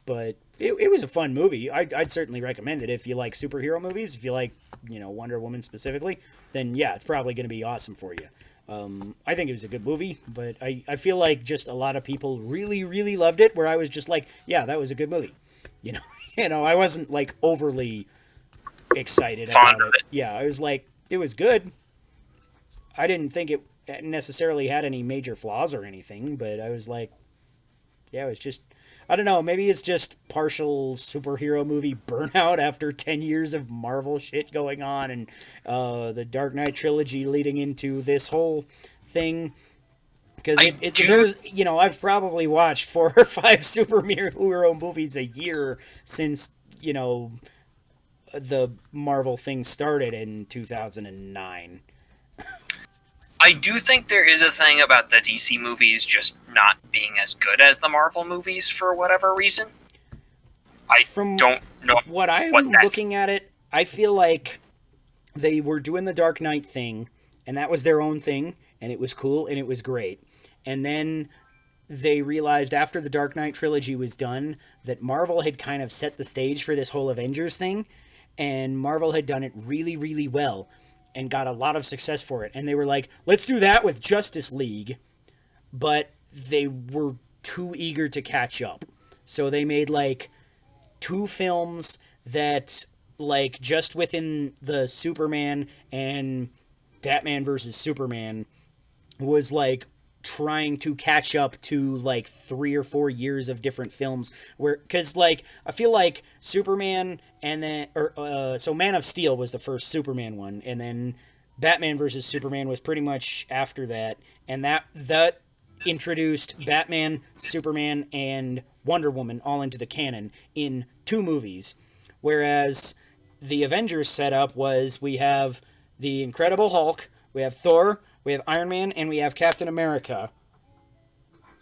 but it was a fun movie. I'd certainly recommend it if you like superhero movies. If you like, Wonder Woman specifically, then yeah, it's probably going to be awesome for you. I think it was a good movie, but I feel like just a lot of people really, really loved it, where I was just like, yeah, that was a good movie. You know, I wasn't like overly excited Fond about of it. Yeah, I was like, it was good. I didn't think it necessarily had any major flaws or anything, but I was like, yeah, it was just, I don't know, maybe it's just partial superhero movie burnout after 10 years of Marvel shit going on, and the Dark Knight trilogy leading into this whole thing. Because there's, I've probably watched 4 or 5 superhero movies a year since, the Marvel thing started in 2009. I do think there is a thing about the DC movies just not being as good as the Marvel movies for whatever reason. I don't know what I'm looking at it, I feel like they were doing the Dark Knight thing, and that was their own thing, and it was cool, and it was great. And then they realized after the Dark Knight trilogy was done that Marvel had kind of set the stage for this whole Avengers thing, and Marvel had done it really, really well and got a lot of success for it. And they were like, let's do that with Justice League. But they were too eager to catch up. So they made like 2 films that, like, just within the Superman and Batman versus Superman was like trying to catch up to like 3 or 4 years of different films, where, because like I feel like Superman and then so Man of Steel was the first Superman one, and then Batman versus Superman was pretty much after that, and that introduced Batman, Superman, and Wonder Woman all into the canon in 2 movies, whereas the Avengers setup was, we have the Incredible Hulk, we have Thor, we have Iron Man, and we have Captain America,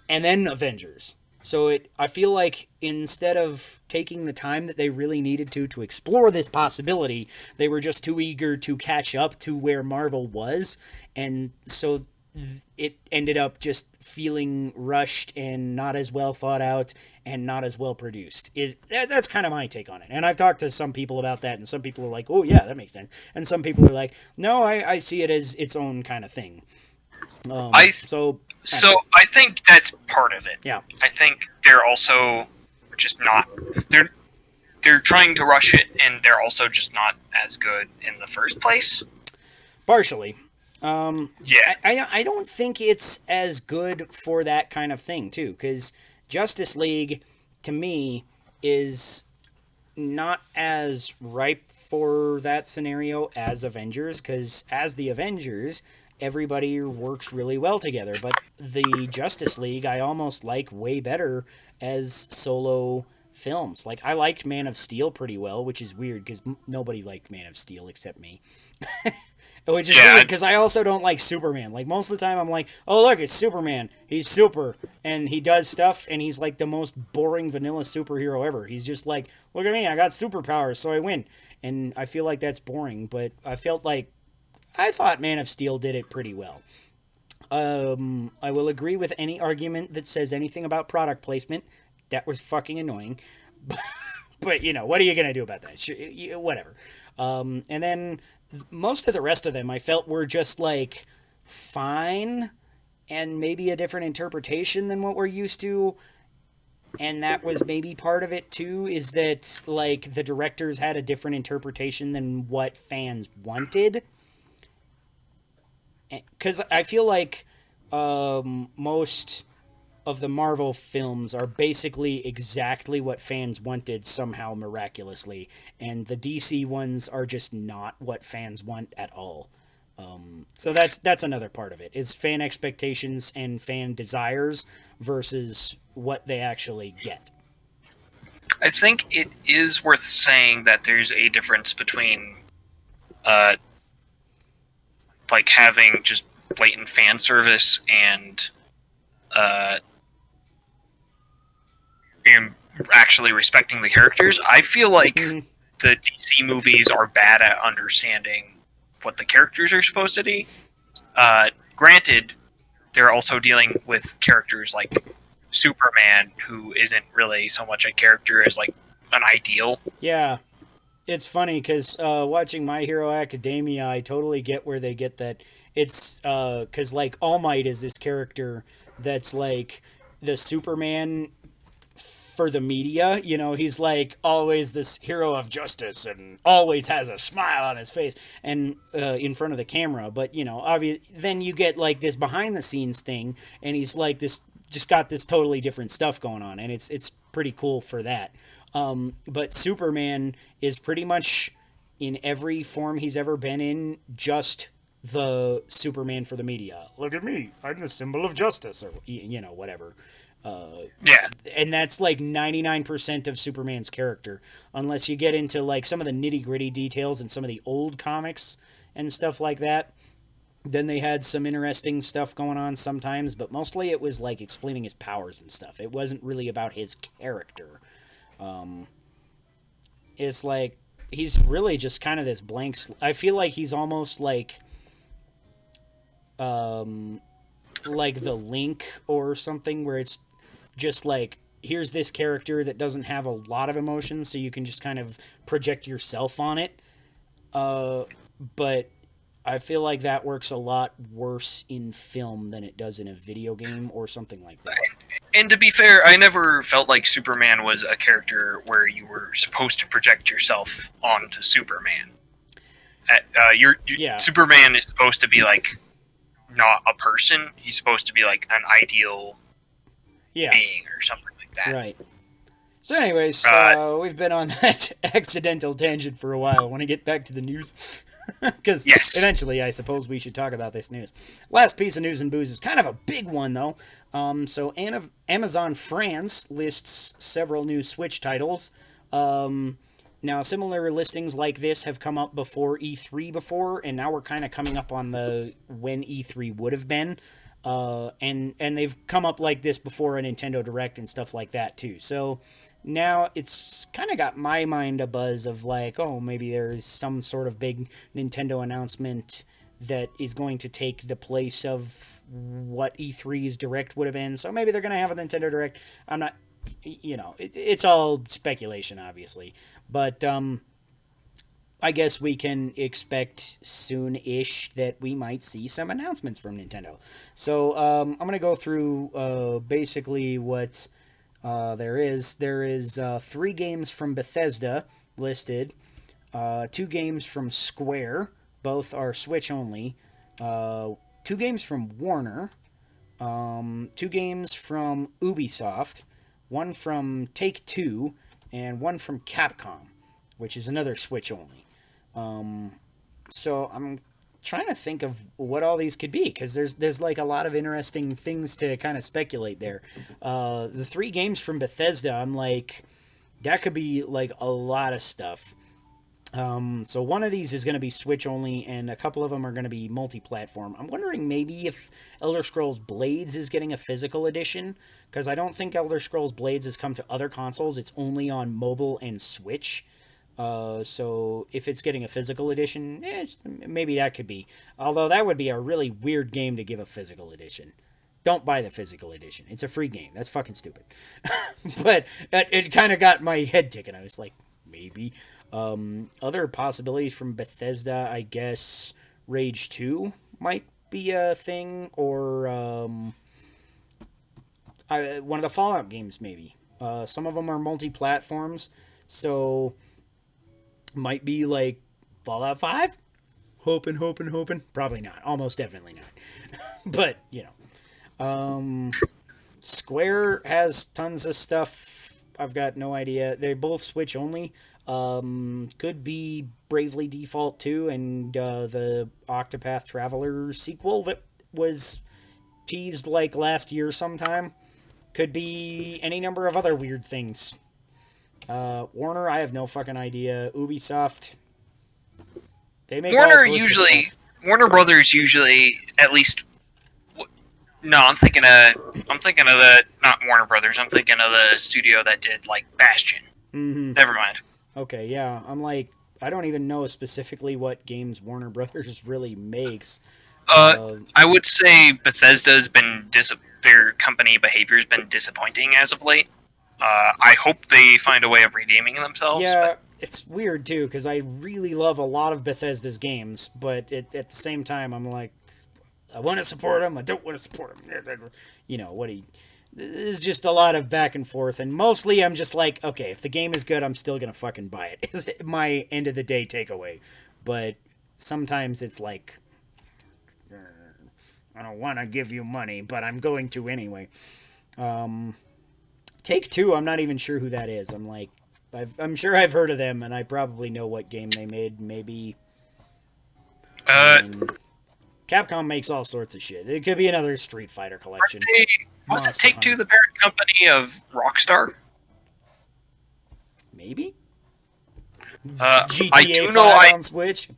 and then Avengers. So I feel like instead of taking the time that they really needed to explore this possibility, they were just too eager to catch up to where Marvel was, and so it ended up just feeling rushed and not as well thought out and not as well produced. That's kind of my take on it. And I've talked to some people about that, and some people are like, oh yeah, that makes sense. And some people are like, no, I see it as its own kind of thing. So I think that's part of it. Yeah. I think they're also just not, they're trying to rush it, and they're also just not as good in the first place. Partially. Yeah. I don't think it's as good for that kind of thing, too, because Justice League, to me, is not as ripe for that scenario as Avengers, because as the Avengers, everybody works really well together, but the Justice League I almost like way better as solo films. Like, I liked Man of Steel pretty well, which is weird, because nobody liked Man of Steel except me. Which is weird, because I also don't like Superman. Like, most of the time I'm like, oh, look, it's Superman. He's super, and he does stuff, and he's like the most boring vanilla superhero ever. He's just like, look at me, I got superpowers, so I win. And I feel like that's boring, but I thought Man of Steel did it pretty well. I will agree with any argument that says anything about product placement. That was fucking annoying. But, what are you going to do about that? Whatever. And then most of the rest of them I felt were just, like, fine, and maybe a different interpretation than what we're used to. And that was maybe part of it, too, is that, like, the directors had a different interpretation than what fans wanted. Because I feel like most of the Marvel films are basically exactly what fans wanted somehow miraculously, and the DC ones are just not what fans want at all. So that's another part of it, is fan expectations and fan desires versus what they actually get. I think it is worth saying that there's a difference between like having just blatant fan service and actually respecting the characters. I feel like the DC movies are bad at understanding what the characters are supposed to be. Granted, they're also dealing with characters like Superman, who isn't really so much a character as like an ideal. Yeah. It's funny because watching My Hero Academia, I totally get where they get that it's because like All Might is this character that's like the Superman for the media. You know, he's like always this hero of justice and always has a smile on his face and in front of the camera. But you know, then you get like this behind the scenes thing, and he's like this, just got this totally different stuff going on, and it's pretty cool for that. But Superman is pretty much in every form he's ever been in, just the Superman for the media. Look at me, I'm the symbol of justice, or you know, whatever. Yeah. And that's like 99% of Superman's character, unless you get into like some of the nitty gritty details in some of the old comics and stuff like that. Then they had some interesting stuff going on sometimes, but mostly it was like explaining his powers and stuff. It wasn't really about his character. It's like he's really just kind of this blank. I feel like he's almost like the Link or something, where it's just like, here's this character that doesn't have a lot of emotions, so you can just kind of project yourself on it. But I feel like that works a lot worse in film than it does in a video game or something like that. And to be fair, I never felt like Superman was a character where you were supposed to project yourself onto Superman. Superman is supposed to be like not a person. He's supposed to be like an ideal being or something like that. Right. So anyways, we've been on that accidental tangent for a while. I want to get back to the news. Because eventually, I suppose we should talk about this news. Last piece of Nooz'n'Booz is kind of a big one, though. So Amazon France lists several new Switch titles. Now, similar listings like this have come up before E3 before, and now we're kind of coming up on the when E3 would have been. And they've come up like this before a Nintendo Direct and stuff like that, too. So now it's kind of got my mind abuzz of like, oh, maybe there's some sort of big Nintendo announcement that is going to take the place of what E3's Direct would have been. So maybe they're going to have a Nintendo Direct. I'm not, you know, it's all speculation, obviously. But I guess we can expect soon-ish that we might see some announcements from Nintendo. So I'm going to go through basically what there is. There is 3 games from Bethesda listed, 2 games from Square, both are Switch only, 2 games from Warner, 2 games from Ubisoft, 1 from Take-Two, and 1 from Capcom, which is another Switch only. So I'm trying to think of what all these could be, because there's like a lot of interesting things to kind of speculate there. The 3 games from Bethesda, I'm like, that could be like a lot of stuff. So one of these is going to be Switch only, and a couple of them are going to be multi-platform. I'm wondering maybe if Elder Scrolls Blades is getting a physical edition, because I don't think Elder Scrolls Blades has come to other consoles. It's only on mobile and Switch. So if it's getting a physical edition, maybe that could be. Although that would be a really weird game to give a physical edition. Don't buy the physical edition. It's a free game. That's fucking stupid. But it kind of got my head ticking. I was like, maybe. Other possibilities from Bethesda, I guess Rage 2 might be a thing, or one of the Fallout games, maybe. Some of them are multi-platforms, so might be like Fallout 5? Hoping. Probably not. Almost definitely not. But, you know. Square has tons of stuff. I've got no idea. They're both Switch only. Could be Bravely Default 2 and the Octopath Traveler sequel that was teased like last year sometime. Could be any number of other weird things. Warner, I have no fucking idea. Ubisoft, they make Warner Brothers usually, at least. No, I'm thinking of the not Warner Brothers. I'm thinking of the studio that did like Bastion. Mm-hmm. Never mind. Okay, yeah, I'm like, I don't even know specifically what games Warner Brothers really makes. I would say Bethesda's been their company behavior's been disappointing as of late. I hope they find a way of redeeming themselves. Yeah, it's weird too, because I really love a lot of Bethesda's games, but at the same time, I'm like, I want to support him. I don't want to support him. You know what he. There's just a lot of back and forth, and mostly I'm just like, okay, if the game is good, I'm still gonna fucking buy it. Is my end of the day takeaway. But sometimes it's like, I don't want to give you money, but I'm going to anyway. Take-Two, I'm not even sure who that is. I'm sure I've heard of them, and I probably know what game they made. Maybe. Capcom makes all sorts of shit. It could be another Street Fighter collection. Wasn't Take-Two the parent company of Rockstar? Maybe? GTA I do know on Switch?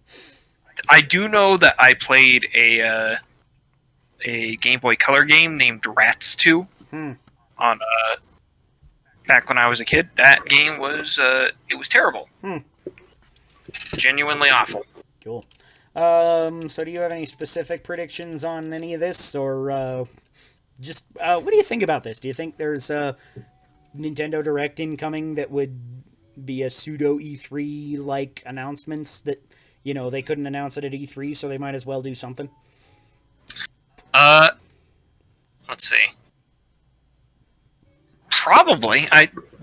I do know that I played a Game Boy Color game named Rats 2 on back when I was a kid. That game was it was terrible. Genuinely awful. Cool. So do you have any specific predictions on any of this, or just what do you think about this? Do you think there's a Nintendo Direct incoming that would be a pseudo E3 like announcements that, you know, they couldn't announce it at E3, so they might as well do something? Let's see. Probably.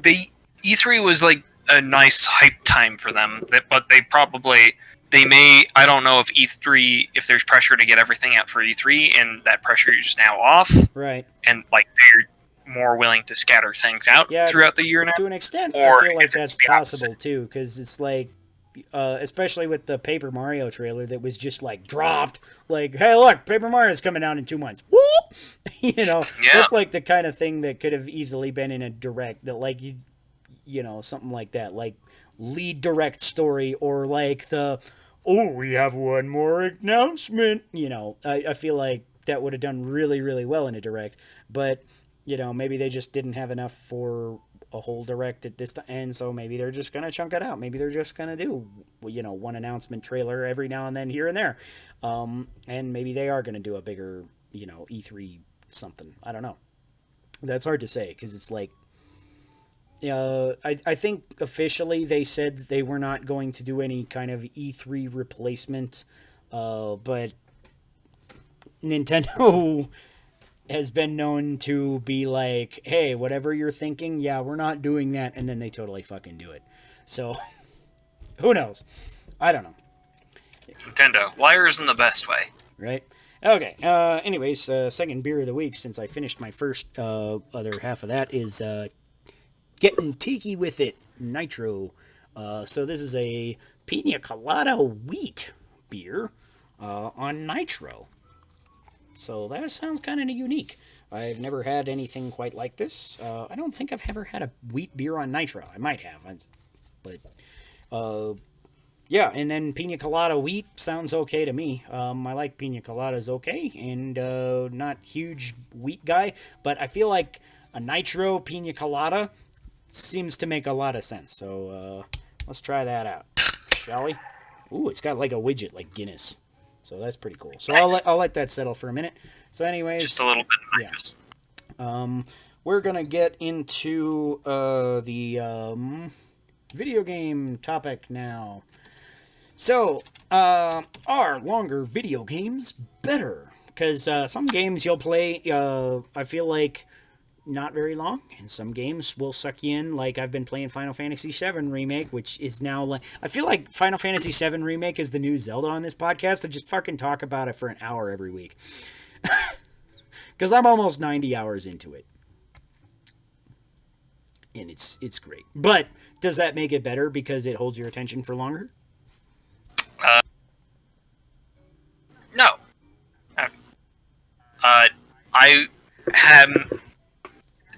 The E3 was like a nice hype time for them, but they may, I don't know if E3, if there's pressure to get everything out for E3, and that pressure is now off. Right. And, like, they're more willing to scatter things out throughout the year now. To an extent, or I feel like that's possible, too, because it's like, especially with the Paper Mario trailer that was just, like, dropped. Like, hey, look, Paper Mario's coming out in 2 months. Whoop! You know, that's, like, the kind of thing that could have easily been in a Direct, that, like, you know, something like that, like, lead Direct story, or, like, we have one more announcement. You know, I feel like that would have done really, really well in a Direct. But, you know, maybe they just didn't have enough for a whole Direct at this time, and so maybe they're just going to chunk it out. Maybe they're just going to do, you know, one announcement trailer every now and then here and there. And maybe they are going to do a bigger, you know, E3 something. I don't know. That's hard to say, because it's like, I think officially they said they were not going to do any kind of E3 replacement, but Nintendo has been known to be like, hey, whatever you're thinking, yeah, we're not doing that, and then they totally fucking do it. So, who knows? I don't know. Nintendo, liars in the best way. Right? Okay, anyways, second beer of the week, since I finished my first other half of that, is Getting Tiki With It Nitro. So this is a Pina Colada wheat beer on Nitro. So that sounds kind of unique. I've never had anything quite like this. I don't think I've ever had a wheat beer on Nitro. I might have, but yeah. And then Pina Colada wheat sounds okay to me. I like Pina Coladas okay, and not huge wheat guy, but I feel like a Nitro Pina Colada seems to make a lot of sense. So let's try that out, shall we? Ooh, it's got like a widget like Guinness. So that's pretty cool. So I'll let that settle for a minute. So anyways, just a little bit. Yeah. We're gonna get into the video game topic now. So are longer video games better? Because some games you'll play, I feel like, not very long, and some games will suck you in. Like, I've been playing Final Fantasy VII Remake, which is now like, I feel like Final Fantasy VII Remake is the new Zelda on this podcast. I just fucking talk about it for an hour every week. Because I'm almost 90 hours into it. And it's great. But does that make it better because it holds your attention for longer? No. I have...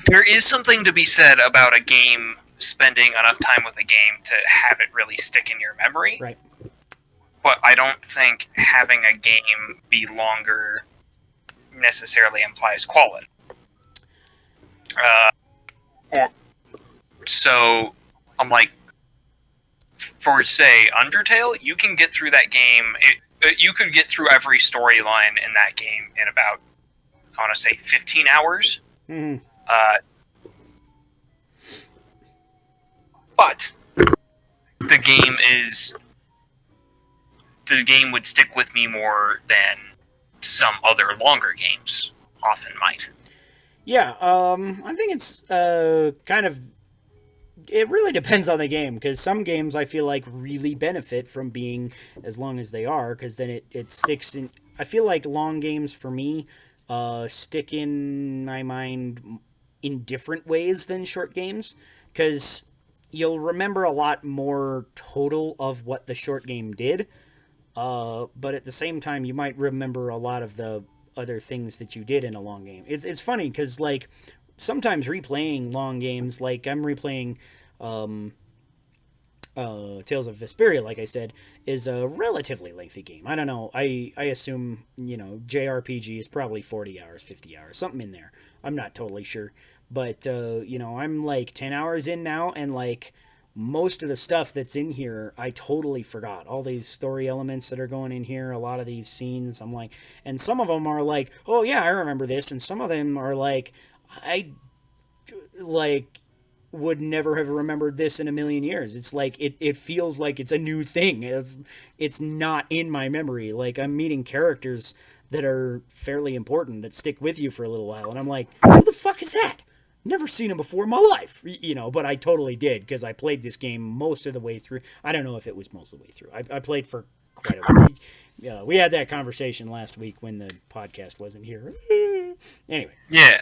There is something to be said about a game spending enough time with a game to have it really stick in your memory. Right. But I don't think having a game be longer necessarily implies quality. So, I'm like, for, say, Undertale, you can get through that game... you could get through every storyline in that game in about, I want to say, 15 hours. Mm-hmm. But the game would stick with me more than some other longer games often might. Yeah, I think it's kind of. It really depends on the game, because some games I feel like really benefit from being as long as they are, because then it sticks in. I feel like long games for me stick in my mind in different ways than short games, because you'll remember a lot more total of what the short game did, but at the same time, you might remember a lot of the other things that you did in a long game. It's funny because like sometimes replaying long games, like I'm replaying Tales of Vesperia, like I said, is a relatively lengthy game. I don't know. I assume JRPG is probably 40 hours, 50 hours, something in there. I'm not totally sure, but I'm like 10 hours in now, and like most of the stuff that's in here, I totally forgot. All these story elements that are going in here, a lot of these scenes, I'm like, and some of them are like, oh yeah, I remember this, and some of them are like, I like would never have remembered this in a million years. It's like it feels like it's a new thing. It's not in my memory. Like I'm meeting characters that are fairly important that stick with you for a little while, and I'm like, who the fuck is that? Never seen him before in my life, but I totally did because I played this game most of the way through. I don't know if it was most of the way through. I played for quite a while. We had that conversation last week when the podcast wasn't here. Anyway. Yeah.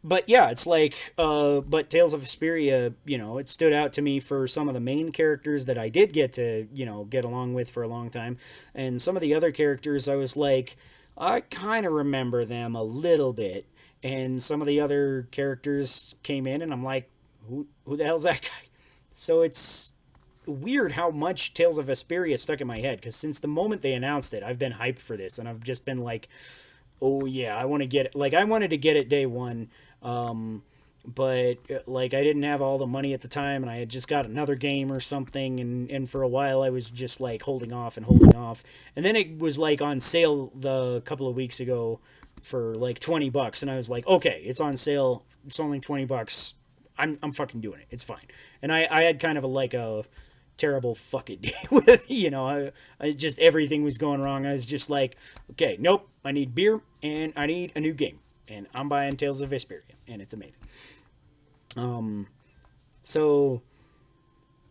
But yeah, it's like, but Tales of Vesperia, it stood out to me for some of the main characters that I did get to, get along with for a long time. And some of the other characters, I was like, I kind of remember them a little bit. And some of the other characters came in, and I'm like, who the hell's that guy? So it's weird how much Tales of Vesperia stuck in my head, because since the moment they announced it, I've been hyped for this, and I've just been like, oh yeah, I want to get it. Like, I wanted to get it day one, but like I didn't have all the money at the time, and I had just got another game or something, and for a while I was just like holding off, and then it was like on sale the couple of weeks ago for like $20, and I was like, okay, it's on sale, it's only $20, I'm fucking doing it, it's fine. And I had kind of a terrible fuck it day with, I just, everything was going wrong. I was just like, okay, nope, I need beer and I need a new game, and I'm buying Tales of Vesperia, and it's amazing. So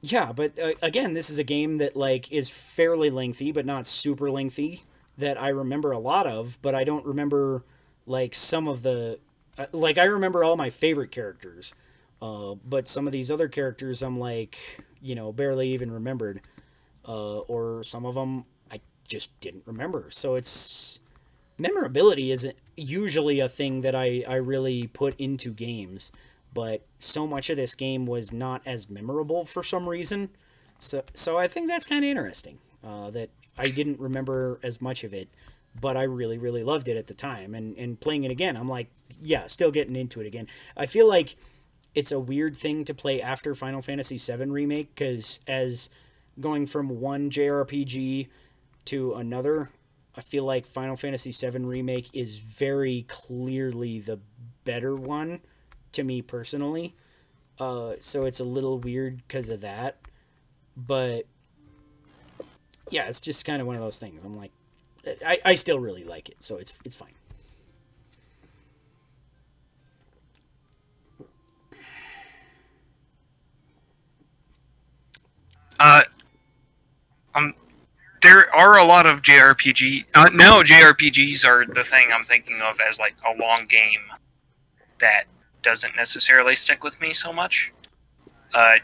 yeah, but again, this is a game that like is fairly lengthy, but not super lengthy, that I remember a lot of, but I don't remember like some of the, like I remember all my favorite characters, but some of these other characters I'm like, barely even remembered, or some of them I just didn't remember. So it's, memorability isn't usually a thing that I really put into games, but so much of this game was not as memorable for some reason. So I think that's kind of interesting, that I didn't remember as much of it, but I really, really loved it at the time. And playing it again, I'm like, yeah, still getting into it again. I feel like it's a weird thing to play after Final Fantasy VII Remake, because as going from one JRPG to another, I feel like Final Fantasy VII Remake is very clearly the better one to me personally. So it's a little weird because of that. But yeah, it's just kind of one of those things. I'm like, I still really like it, so it's fine. There are a lot of JRPG. Now JRPGs are the thing I'm thinking of as like a long game that doesn't necessarily stick with me so much. But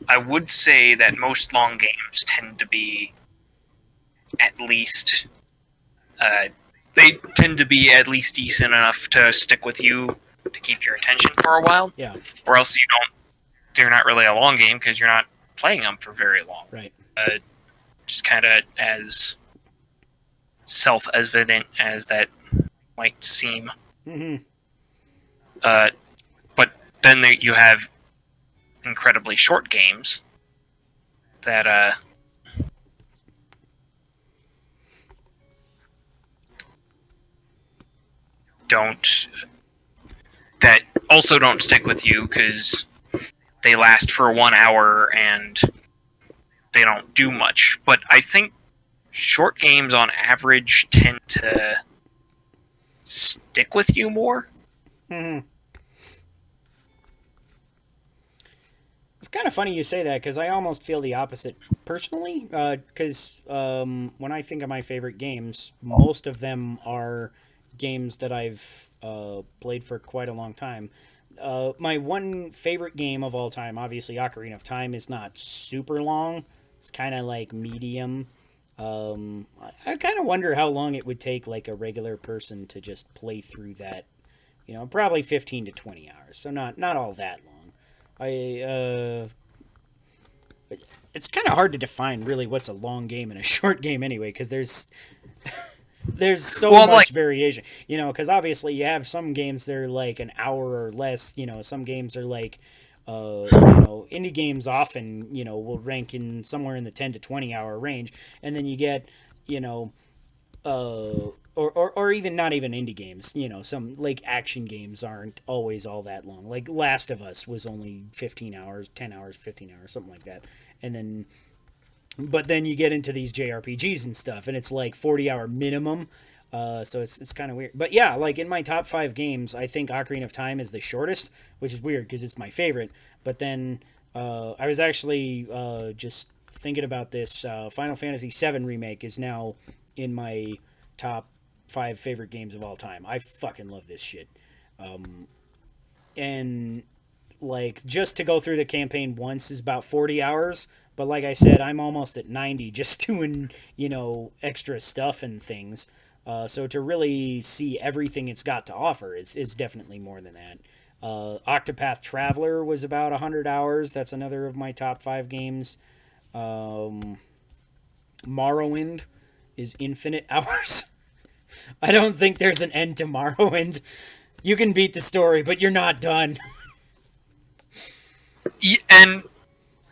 I would say that most long games tend to be at least they tend to be at least decent enough to stick with you, to keep your attention for a while. Yeah. Or else they're not really a long game because you're not playing them for very long. Right. Just kind of as self-evident as that might seem. Mm-hmm. But then you have incredibly short games that that also don't stick with you because they last for 1 hour and they don't do much. But I think short games on average tend to stick with you more. Mm-hmm. It's kind of funny you say that because I almost feel the opposite personally. Because when I think of my favorite games, most of them are games that I've played for quite a long time. My one favorite game of all time, obviously Ocarina of Time, is not super long. It's kind of like medium. I kind of wonder how long it would take like a regular person to just play through that. Probably 15 to 20 hours. So not all that long. It's kind of hard to define really what's a long game and a short game anyway, because there's so much variation. Because obviously you have some games that are like an hour or less. Some games are like, indie games often will rank in somewhere in the 10 to 20 hour range, and then you get or even not even indie games. Some like action games aren't always all that long. Like Last of Us was only 15 hours, 10 hours, 15 hours, something like that. And then, but then you get into these JRPGs and stuff, and it's like 40-hour minimum. So it's kind of weird. But yeah, like in my top 5 games, I think Ocarina of Time is the shortest, which is weird because it's my favorite. But then I was actually just thinking about this. Final Fantasy VII Remake is now in my top 5 favorite games of all time. I fucking love this shit. And like just to go through the campaign once is about 40 hours, but like I said, I'm almost at 90 just doing extra stuff and things. So to really see everything it's got to offer is definitely more than that. Octopath Traveler was about 100 hours. That's another of my top 5 games. Morrowind is infinite hours. I don't think there's an end to Morrowind. You can beat the story, but you're not done. And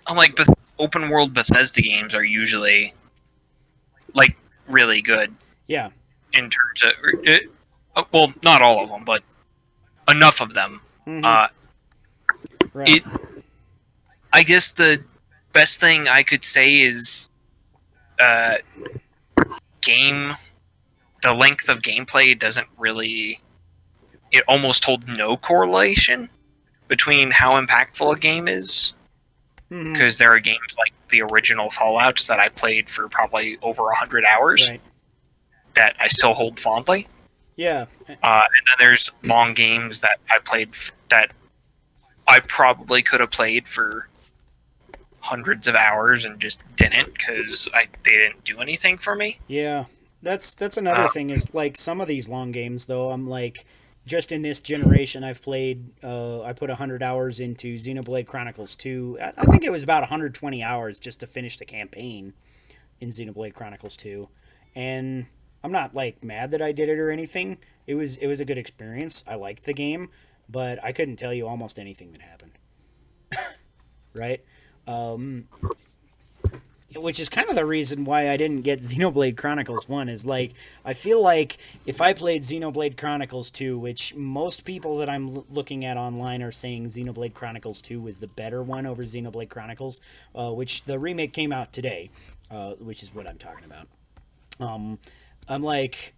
I'm like, open world Bethesda games are usually like really good. Yeah. In terms of, well, not all of them, but enough of them. Mm-hmm. Right. I guess the best thing I could say is, the length of gameplay doesn't really. It almost holds no correlation between how impactful a game is. Because there are games like the original Fallouts that I played for probably over 100 hours that I still hold fondly. Yeah. And then there's long games that I played that I probably could have played for hundreds of hours and just didn't because they didn't do anything for me. Yeah. That's another thing is like some of these long games though, I'm like, just in this generation I've played, I put 100 hours into Xenoblade Chronicles 2. I think it was about 120 hours just to finish the campaign in Xenoblade Chronicles 2. And I'm not like mad that I did it or anything. It was a good experience. I liked the game, but I couldn't tell you almost anything that happened. Right? Which is kind of the reason why I didn't get Xenoblade Chronicles 1 is like, I feel like if I played Xenoblade Chronicles 2, which most people that I'm looking at online are saying Xenoblade Chronicles 2 was the better one over Xenoblade Chronicles, which the remake came out today, which is what I'm talking about. I'm like,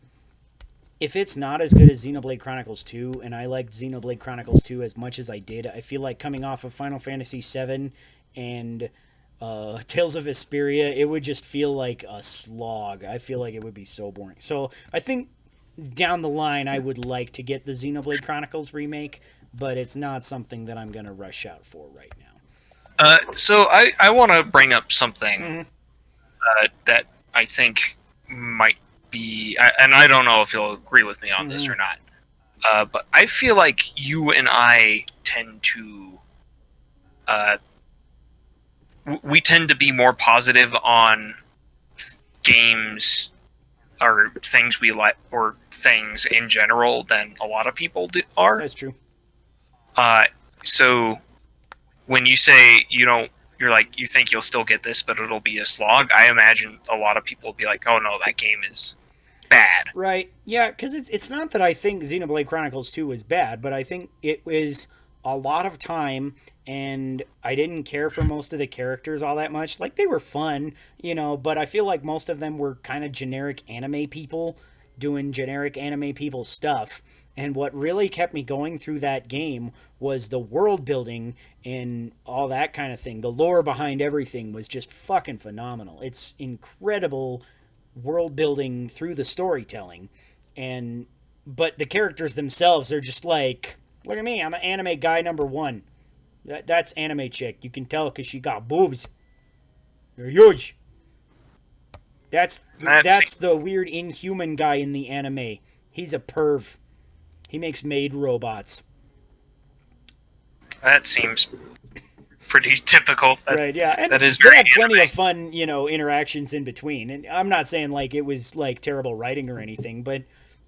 if it's not as good as Xenoblade Chronicles 2, and I liked Xenoblade Chronicles 2 as much as I did, I feel like coming off of Final Fantasy VII and Tales of Vesperia, it would just feel like a slog. I feel like it would be so boring. So I think down the line I would like to get the Xenoblade Chronicles remake, but it's not something that I'm going to rush out for right now. So I want to bring up something that I think might be, and I don't know if you'll agree with me on this or not, but I feel like you and I tend to we tend to be more positive on games or things we like or things in general than a lot of people are. That's true. So when you say you're like, you think you'll still get this, but it'll be a slog, I imagine a lot of people will be like, oh no, that game is bad. Right. Yeah, because it's not that I think Xenoblade Chronicles 2 was bad, but I think it was a lot of time, and I didn't care for most of the characters all that much. Like, they were fun, but I feel like most of them were kind of generic anime people doing generic anime people stuff. And what really kept me going through that game was the world building and all that kind of thing. The lore behind everything was just fucking phenomenal. It's incredible world building through the storytelling. But the characters themselves are just like, look at me, I'm an anime guy number one. That's anime chick. You can tell because she got boobs. They're huge. That's the weird inhuman guy in the anime. He's a perv. He makes maid robots. That seems pretty typical. Right, yeah. And that is they very had plenty anime. of fun, interactions in between. And I'm not saying like it was like terrible writing or anything, but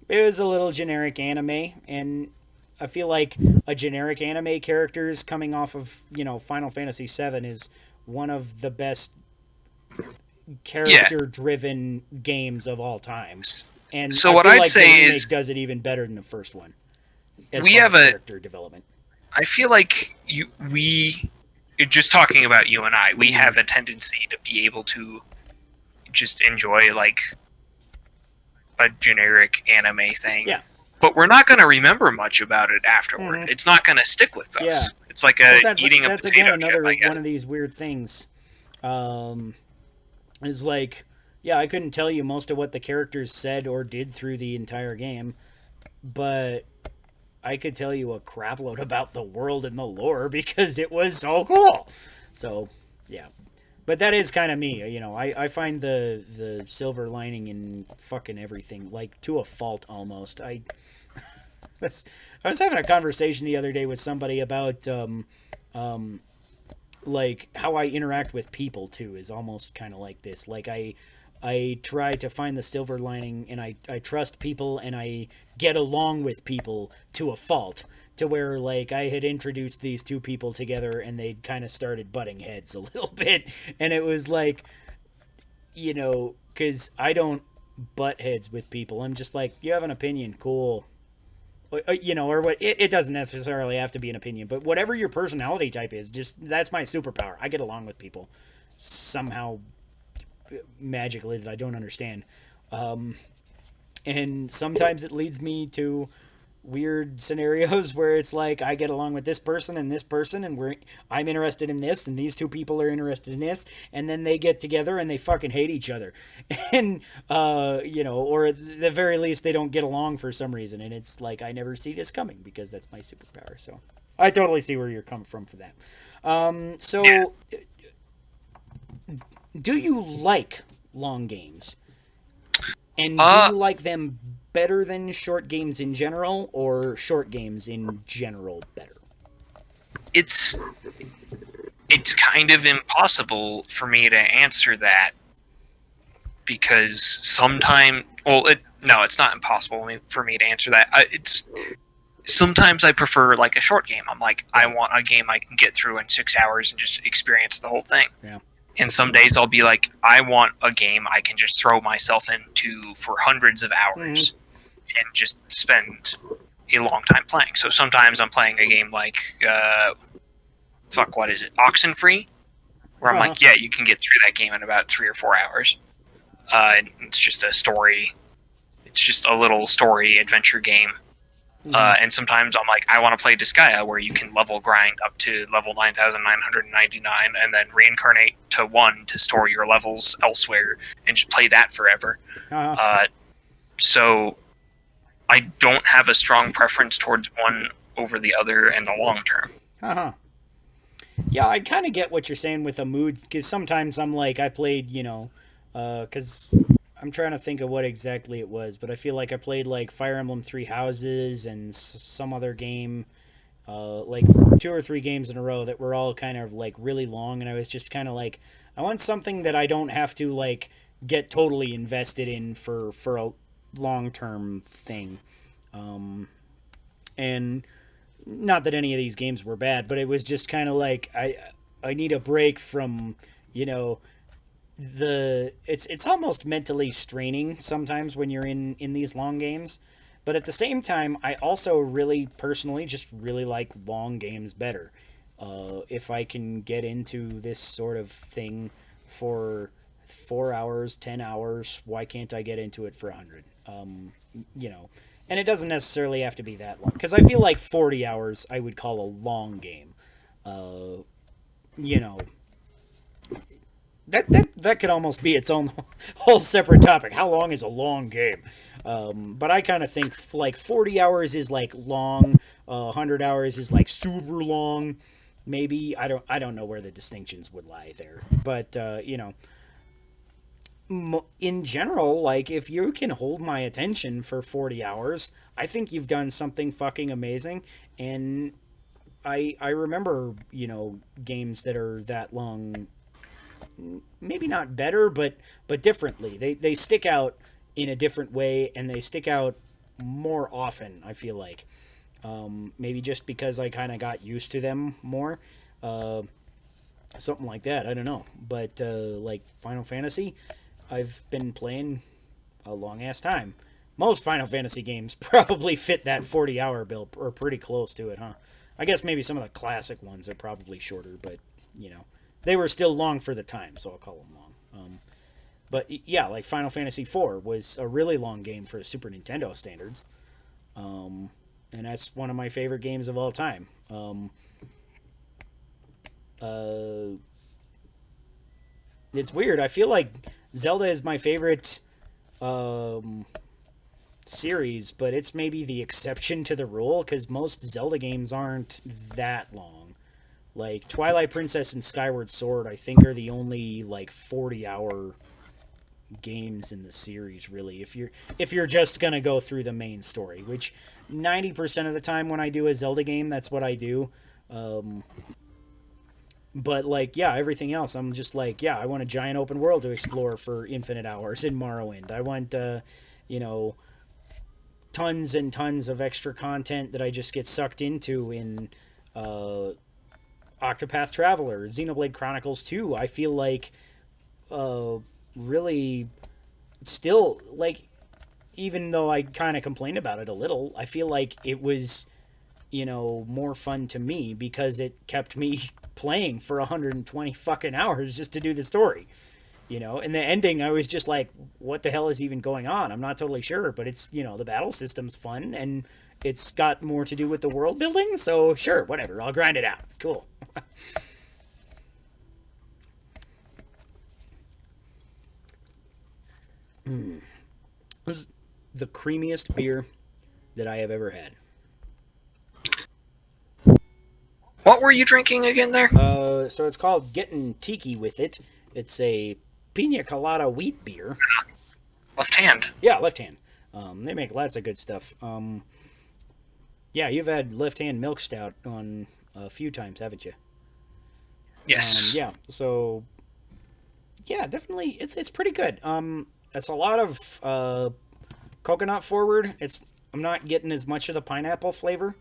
it was a little generic anime, and I feel like a generic anime characters coming off of, Final Fantasy VII is one of the best character-driven games of all time. And so I what feel I'd like say the remake is does it even better than the first one. We have a character development. I feel like just talking about you and I, we have a tendency to be able to just enjoy like a generic anime thing. Yeah. But we're not going to remember much about it afterward. Mm-hmm. It's not going to stick with us. Yeah. It's like eating a that's potato again another chip, I guess. one of these weird things. Is like, yeah, I couldn't tell you most of what the characters said or did through the entire game, but I could tell you a crapload about the world and the lore because it was so cool. So, yeah. But that is kind of me, I find the silver lining in fucking everything, like, to a fault almost. I was having a conversation the other day with somebody about, like, how I interact with people, too, is almost kind of like this. Like, I try to find the silver lining, and I trust people, and I get along with people to a fault, to where, like, I had introduced these two people together, and they'd kind of started butting heads a little bit, and it was like, because I don't butt heads with people. I'm just like, you have an opinion, cool. Or what, it doesn't necessarily have to be an opinion, but whatever your personality type is, just, that's my superpower. I get along with people somehow magically that I don't understand. And sometimes it leads me to weird scenarios where it's like I get along with this person, and I'm interested in this, and these two people are interested in this, and then they get together and they fucking hate each other. And or at the very least they don't get along for some reason, and it's like I never see this coming because that's my superpower. So I totally see where you're coming from for that. Do you like long games? And do you like them better than short games in general, or short games in general better? It's kind of impossible for me to answer that, because sometimes, it's not impossible for me to answer that. Sometimes I prefer like a short game. I'm like, I want a game I can get through in 6 hours and just experience the whole thing. Yeah. And some days I'll be like, I want a game I can just throw myself into for hundreds of hours and just spend a long time playing. So sometimes I'm playing a game like, what is it? Oxenfree? Where I'm like, yeah, you can get through that game in about 3 or 4 hours. And it's just a story. It's just a little story adventure game. And sometimes I'm like, I want to play Disgaea, where you can level grind up to level 9,999 and then reincarnate to 1 to store your levels elsewhere and just play that forever. So I don't have a strong preference towards one over the other in the long term. Yeah, I kind of get what you're saying with a mood, because sometimes I'm like, I played, because I'm trying to think of what exactly it was, but I feel like I played like Fire Emblem Three Houses and some other game, like 2 or 3 games in a row that were all kind of like really long, and I was just kind of like, I want something that I don't have to like get totally invested in for a long-term thing. And not that any of these games were bad, but it was just kind of like I need a break from, it's almost mentally straining sometimes when you're in these long games, But at the same time, I also really personally just really like long games better. If I can get into this sort of thing for 4 hours, 10 hours, why can't I get into it for 100? You know, and it doesn't necessarily have to be that long, because I feel like 40 hours I would call a long game. You know, that could almost be its own whole separate topic. How long is a long game? But I kind of think like 40 hours is like long, 100 hours is like super long. Maybe I don't know where the distinctions would lie there, but you know, in general, like if you can hold my attention for 40 hours, I think you've done something fucking amazing. And I remember, you know, games that are that long, maybe not better, but differently. They stick out in a different way, and they stick out more often, I feel like. Maybe just because I kind of got used to them more. Something like that, I don't know. But like Final Fantasy, I've been playing a long ass time. Most Final Fantasy games probably fit that 40-hour bill, or pretty close to it, huh? I guess maybe some of the classic ones are probably shorter, but, you know, they were still long for the time, so I'll call them long. But yeah, like Final Fantasy IV was a really long game for Super Nintendo standards. And that's one of my favorite games of all time. It's weird. I feel like Zelda is my favorite series, but it's maybe the exception to the rule, because most Zelda games aren't that long. Like Twilight Princess and Skyward Sword, I think, are the only like 40-hour games in the series, really. If you're just gonna go through the main story, which 90% of the time when I do a Zelda game, that's what I do. But like, yeah, everything else, I'm just like, yeah, I want a giant open world to explore for infinite hours in Morrowind. I want, you know, tons and tons of extra content that I just get sucked into in Octopath Traveler, Xenoblade Chronicles 2. I feel like really still, like, even though I kind of complained about it a little, I feel like it was, you know, more fun to me because it kept me playing for 120 fucking hours just to do the story. You know, and the ending, I was just like, what the hell is even going on? I'm not totally sure, but it's, you know, the battle system's fun, and it's got more to do with the world building, so sure, whatever, I'll grind it out. Cool. This is the creamiest beer that I have ever had. What were you drinking again there? So it's called Getting Tiki with It. It's a pina colada wheat beer. Left hand. Yeah, left hand. They make lots of good stuff. Yeah, you've had left hand milk stout on a few times, haven't you? Yes. Yeah. So, yeah, definitely, it's pretty good. It's a lot of coconut forward. I'm not getting as much of the pineapple flavor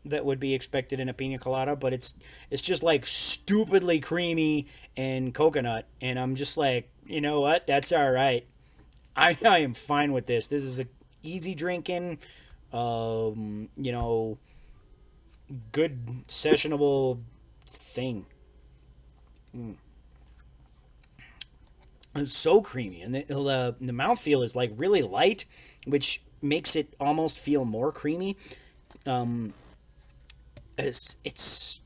that would be expected in a pina colada, but it's just like stupidly creamy and coconut, and I'm just like, you know what? That's all right. I am fine with this. This is a easy drinking, you know, good sessionable thing. It's so creamy, and the mouthfeel is like really light, which makes it almost feel more creamy. It's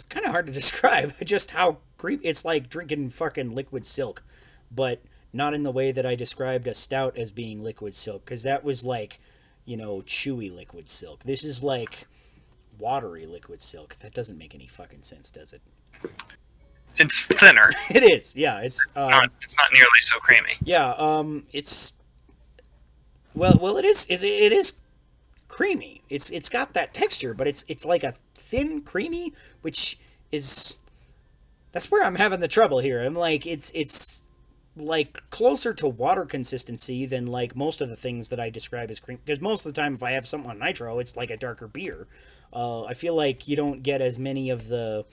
kind of hard to describe just how creepy. It's like drinking fucking liquid silk, but not in the way that I described a stout as being liquid silk, because that was like, you know, chewy liquid silk. This is like watery liquid silk. That doesn't make any fucking sense, does it? It's thinner. It is, yeah. It's not nearly so creamy. yeah. It's well, it is creamy. It's got that texture, but it's like a thin creamy, which is, that's where I'm having the trouble here. I'm like, it's like closer to water consistency than like most of the things that I describe as cream, because most of the time if I have something on nitro, it's like a darker beer. I feel like you don't get as many of the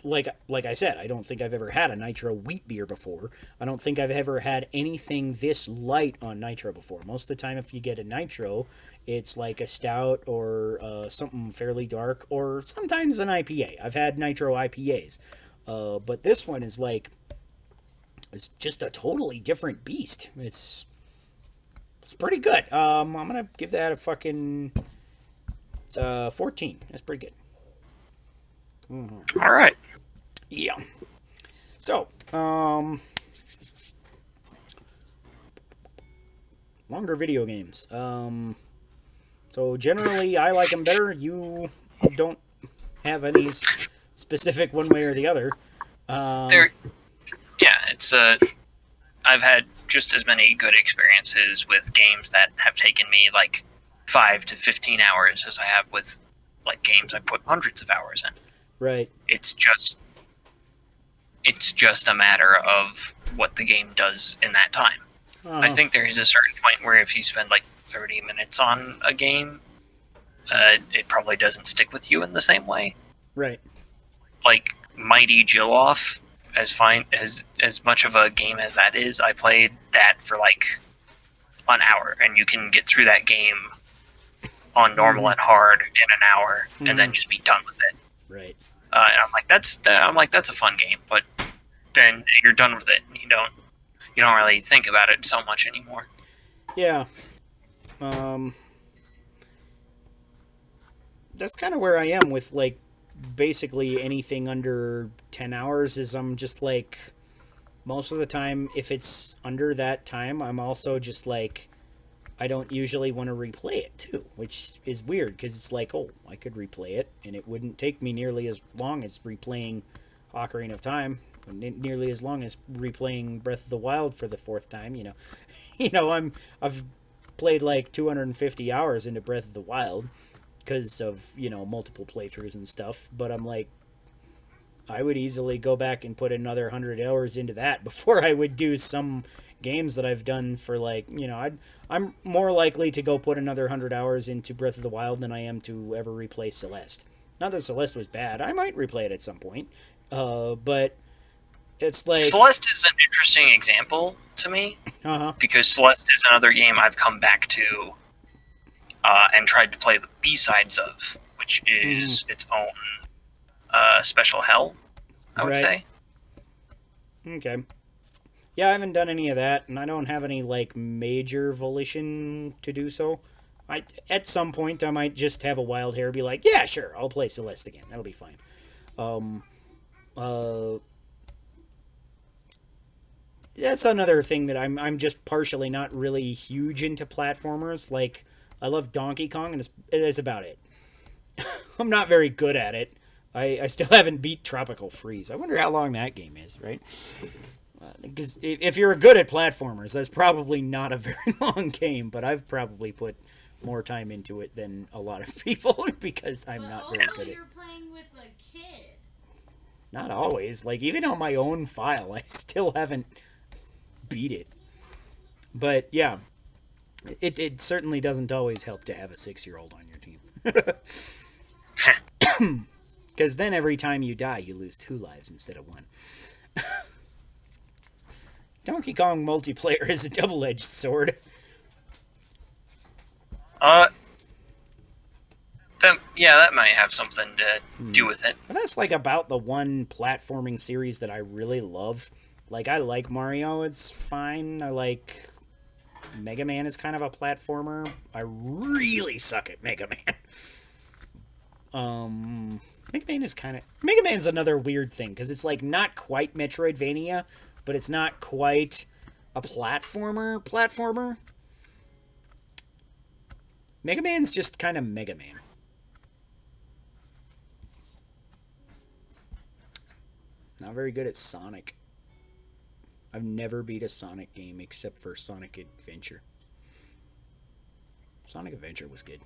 Like I said, I don't think I've ever had a nitro wheat beer before. I don't think I've ever had anything this light on nitro before. Most of the time, if you get a nitro, it's like a stout or something fairly dark, or sometimes an IPA. I've had nitro IPAs, but this one is like, it's just a totally different beast. It's pretty good. I'm gonna give that a fucking 14. That's pretty good. All right. Yeah. So, longer video games. So generally, I like them better. You don't have any specific one way or the other. It's I've had just as many good experiences with games that have taken me like 5 to 15 hours as I have with like games I put hundreds of hours in. Right. It's just a matter of what the game does in that time. I think there's a certain point where if you spend like 30 minutes on a game, it probably doesn't stick with you in the same way. Right. Like Mighty Jill-Off, as much of a game as that is, I played that for like an hour, and you can get through that game on normal and hard in an hour, and then just be done with it. Right. And I'm like that's a fun game, but then you're done with it, and you don't really think about it so much anymore. Yeah. That's kind of where I am with like basically anything under 10 hours. Is I'm just like, most of the time, if it's under that time, I'm also just like, I don't usually want to replay it too, which is weird because it's like, oh, I could replay it and it wouldn't take me nearly as long as replaying Ocarina of Time, nearly as long as replaying Breath of the Wild for the 4th time. I've played like 250 hours into Breath of the Wild because of multiple playthroughs and stuff, but I'm like, I would easily go back and put another 100 hours into that before I would do some games that I've done for like, I'm more likely to go put another 100 hours into Breath of the Wild than I am to ever replay Celeste. Not that Celeste was bad. I might replay it at some point. But it's like... Celeste is an interesting example to me. Because Celeste is another game I've come back to and tried to play the B-sides of, which is its own special hell, I would say. Okay. Yeah, I haven't done any of that, and I don't have any like major volition to do so. At some point I might just have a wild hair, be like, yeah, sure, I'll play Celeste again. That'll be fine. That's another thing that I'm just partially not really huge into platformers. Like, I love Donkey Kong, and it's about it. I'm not very good at it. I still haven't beat Tropical Freeze. I wonder how long that game is, right? Because if you're good at platformers, that's probably not a very long game, but I've probably put more time into it than a lot of people because I'm not very good at it. You're playing with a kid. Not always. Like, even on my own file, I still haven't beat it. But, yeah, it certainly doesn't always help to have a 6-year-old on your team. Because then every time you die, you lose 2 lives instead of 1. Donkey Kong multiplayer is a double-edged sword. That might have something to do with it. But that's like about the one platforming series that I really love. Like, I like Mario, it's fine. I like Mega Man is kind of a platformer. I really suck at Mega Man. Mega Man's another weird thing, because it's like not quite Metroidvania, but it's not quite a platformer. Mega Man's just kind of Mega Man. Not very good at Sonic. I've never beat a Sonic game except for Sonic Adventure. Sonic Adventure was good.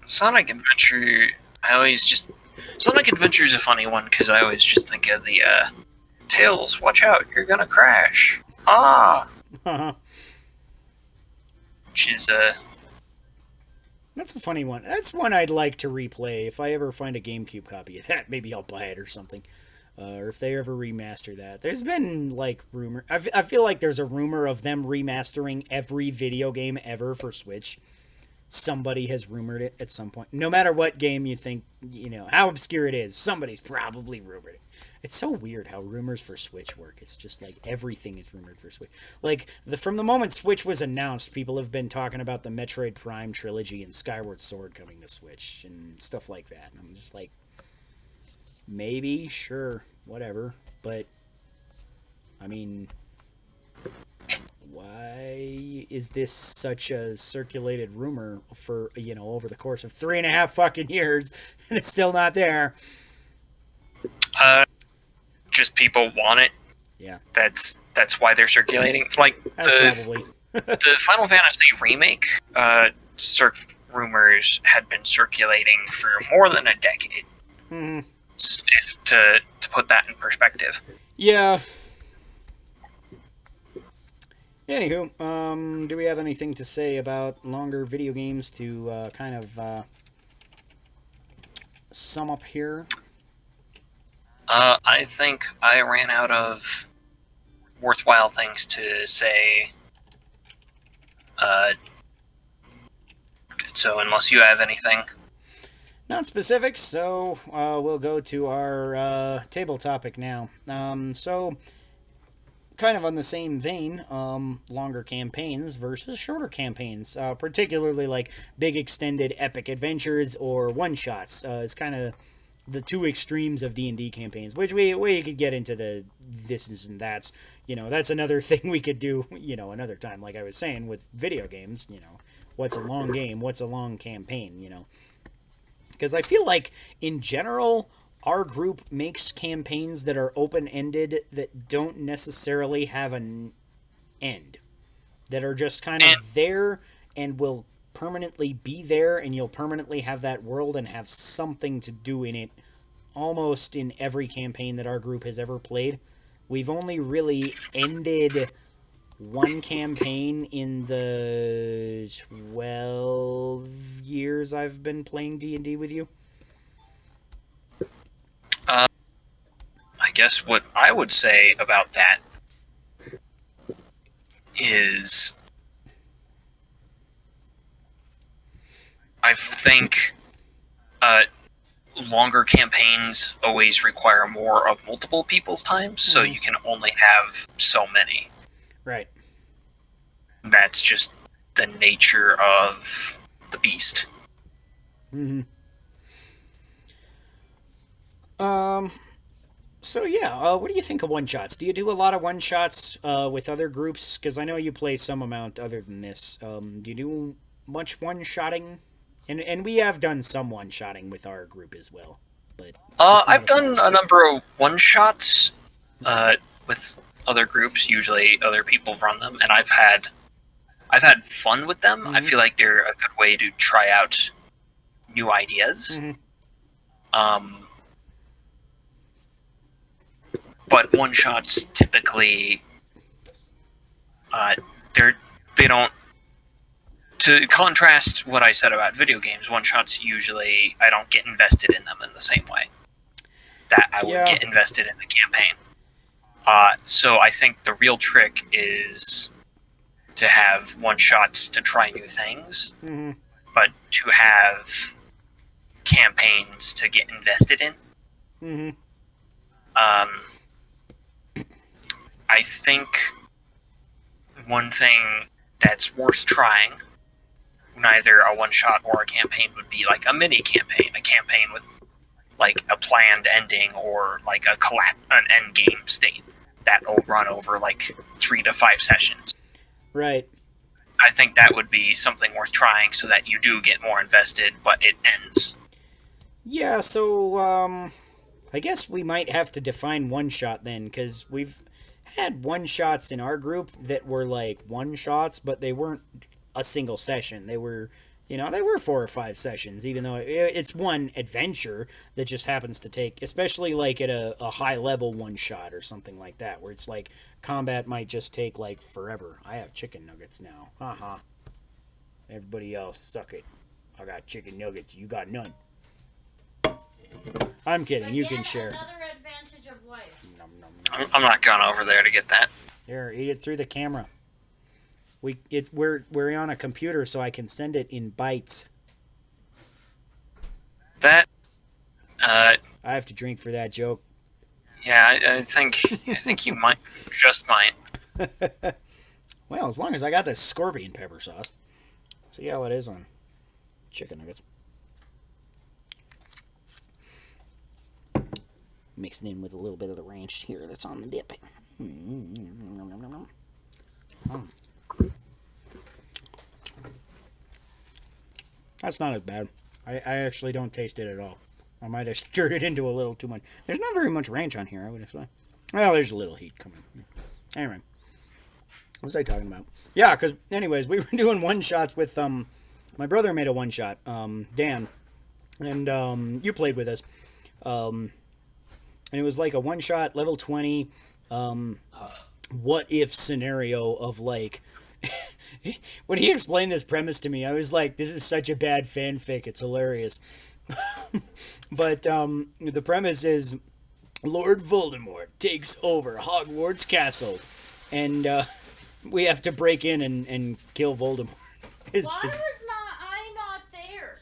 Sonic Adventure is a funny one because I always just think of the Tails, watch out, you're gonna crash. Which is That's a funny one. That's one I'd like to replay. If I ever find a GameCube copy of that, maybe I'll buy it or something. Or if they ever remaster that. There's been, like, rumor... I feel like there's a rumor of them remastering every video game ever for Switch. Somebody has rumored it at some point. No matter what game you think, how obscure it is, somebody's probably rumored it. It's so weird how rumors for Switch work. It's just like everything is rumored for Switch. Like, from the moment Switch was announced, people have been talking about the Metroid Prime trilogy and Skyward Sword coming to Switch and stuff like that. And I'm just like, maybe, sure, whatever. But, I mean, why is this such a circulated rumor for, over the course of 3.5 fucking years and it's still not there? Just people want it. Yeah. That's why they're circulating. Like, Probably. the Final Fantasy remake rumors had been circulating for more than a decade. To put that in perspective. Yeah. Anywho, do we have anything to say about longer video games to kind of sum up here? I think I ran out of worthwhile things to say. So unless you have anything. Not specific, so we'll go to our table topic now. So, kind of on the same vein, longer campaigns versus shorter campaigns, particularly like big extended epic adventures or one-shots. It's kind of the two extremes of D&D campaigns, which we could get into the this and that's. That's another thing we could do, another time, like I was saying, with video games, what's a long game, what's a long campaign, Because I feel like, in general, our group makes campaigns that are open-ended that don't necessarily have an end. That are just kind of there and will permanently be there, and you'll permanently have that world and have something to do in it almost in every campaign that our group has ever played. We've only really ended one campaign in the 12 years I've been playing D&D with you. I guess what I would say about that is I think longer campaigns always require more of multiple people's time, so you can only have so many. Right. That's just the nature of the beast. Mm-hmm. So yeah, what do you think of one-shots? Do you do a lot of one-shots with other groups? Because I know you play some amount other than this. Do you do much one-shotting? And we have done some one-shotting with our group as well. But I've done a number of one-shots with other groups. Usually other people run them, and I've had fun with them. I feel like they're a good way to try out new ideas. But one-shots typically, they don't. To contrast what I said about video games, one-shots usually I don't get invested in them in the same way that I would get invested in the campaign. So I think the real trick is to have one-shots to try new things, but to have campaigns to get invested in. I think one thing that's worth trying, neither a one-shot or a campaign, would be like a mini campaign, a campaign with like a planned ending or like an end game state that'll run over like 3 to 5 sessions. Right. I think that would be something worth trying so that you do get more invested, but it ends. Yeah, so I guess we might have to define one-shot then, because we've had one-shots in our group that were like one-shots, but they weren't a single session. They were, they were 4 or 5 sessions, even though it's one adventure that just happens to take, especially like at a high-level one-shot or something like that, where it's like combat might just take like forever. I have chicken nuggets now. Haha. Everybody else, suck it. I got chicken nuggets. You got none. I'm kidding. You can share. Another advantage of life. Nom, nom, nom. I'm not going over there to get that. Here, eat it through the camera. We're on a computer, so I can send it in bytes. That, I have to drink for that joke. yeah, I think you might, just might. Well, as long as I got this scorpion pepper sauce. See how it is on chicken nuggets. Mix it in with a little bit of the ranch here that's on the dip. That's not as bad. I actually don't taste it at all. I might have stirred it into a little too much. There's not very much ranch on here, I would have said. Well, there's a little heat coming. Anyway. What was I talking about? Yeah, because, anyways, we were doing one-shots with, my brother made a one-shot, Dan, and, you played with us, and it was like a one-shot, level 20, what-if scenario of, like, when he explained this premise to me, I was like, this is such a bad fanfic, it's hilarious. But, the premise is, Lord Voldemort takes over Hogwarts Castle, and, we have to break in and kill Voldemort. Why was I not there?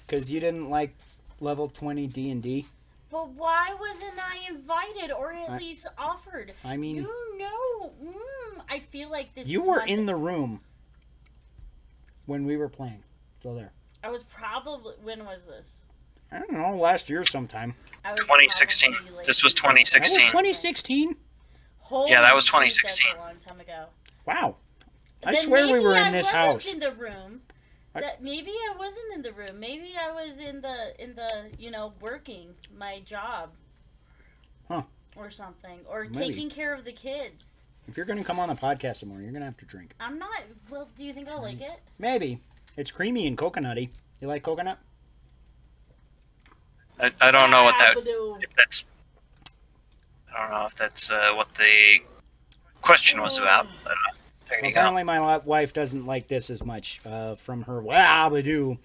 Because you didn't like level 20 D&D? But why wasn't I invited or at least offered? I mean... You know, I feel like this You were in the room when we were playing. Still there. I was probably... When was this? I don't know, last year sometime. I was 2016. This was 2016. That was 2016? Holy Yeah, that was shit, 2016. That's a long time ago. Wow. I Then swear we were in this maybe I house. wasn't in the room. Maybe I wasn't in the room. Maybe I was in the working my job. Huh. Or something. Or Maybe. taking care of the kids. If you're going to come on a podcast some more, you're going to have to drink. I'm not... Well, do you think I'll like it? Maybe. It's creamy and coconutty. You like coconut? I don't know what that... Badoo. If that's... I don't know if that's what the question was about, but there you go. Apparently my wife doesn't like this as much from her wabadoo,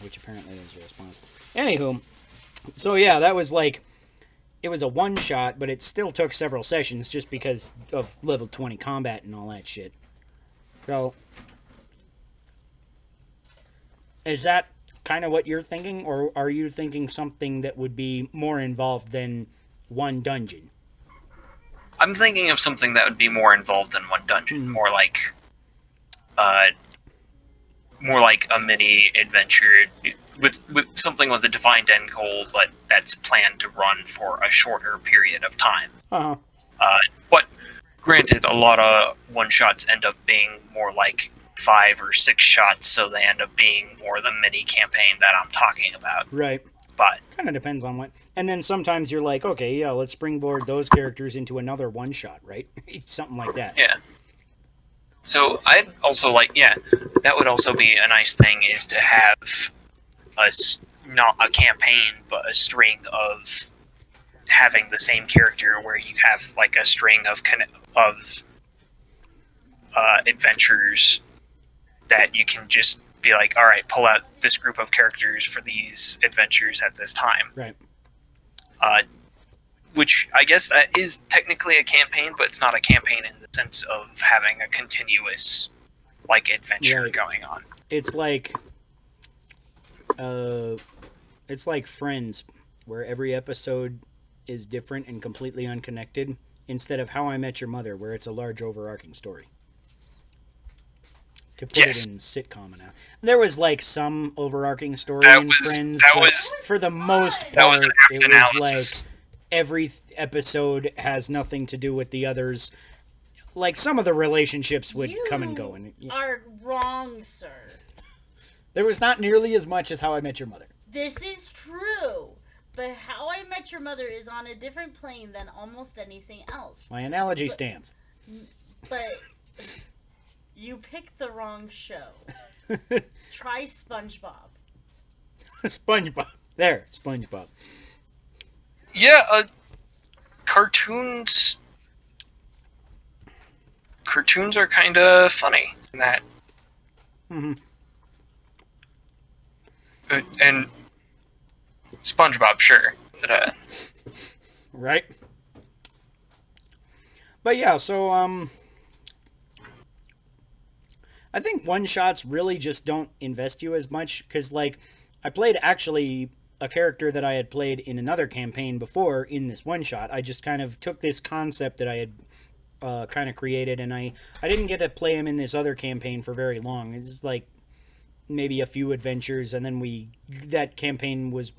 which apparently is a response. Anywho, so yeah, that was like, it was a one-shot, but it still took several sessions just because of level 20 combat and all that shit. So, is that kind of what you're thinking, or are you thinking something that would be more involved than one dungeon? I'm thinking of something that would be more involved than one dungeon, more like a mini adventure with something with a defined end goal, but that's planned to run for a shorter period of time. Uh-huh. But granted, a lot of one shots end up being more like 5 or 6 shots, so they end up being more the mini campaign that I'm talking about. Right. But kind of depends on what. And then sometimes you're like, okay, yeah, let's springboard those characters into another one shot, right? Something like that. yeah. So I'd also like, yeah, that would also be a nice thing, is to have not a campaign, but a string of having the same character, where you have like a string of adventures that you can just be like, all right, pull out this group of characters for these adventures at this time. Right. Which I guess that is technically a campaign, but it's not a campaign in the sense of having a continuous like adventure Right. going on. It's like Friends, where every episode is different and completely unconnected, instead of How I Met Your Mother, where it's a large overarching story. To put Yes. it in sitcom now. There was like some overarching story That in was- Friends, that but was- for the most That part, was an apt it was analysis. like every episode has nothing to do with the others. Like some of the relationships would come and go, and You are wrong, sir. there was not nearly as much as How I Met Your Mother. This is true. But How I Met Your Mother is on a different plane than almost anything else. My analogy stands. But you picked the wrong show. Try SpongeBob. SpongeBob. There, SpongeBob. Yeah, cartoons are kind of funny in that. Mm-hmm. And SpongeBob, sure. But, Right? But yeah, so I think one shots really just don't invest you as much because, like, I played actually a character that I had played in another campaign before in this one shot. I just kind of took this concept that I had kind of created, and I didn't get to play him in this other campaign for very long. It's like maybe a few adventures, and then that campaign was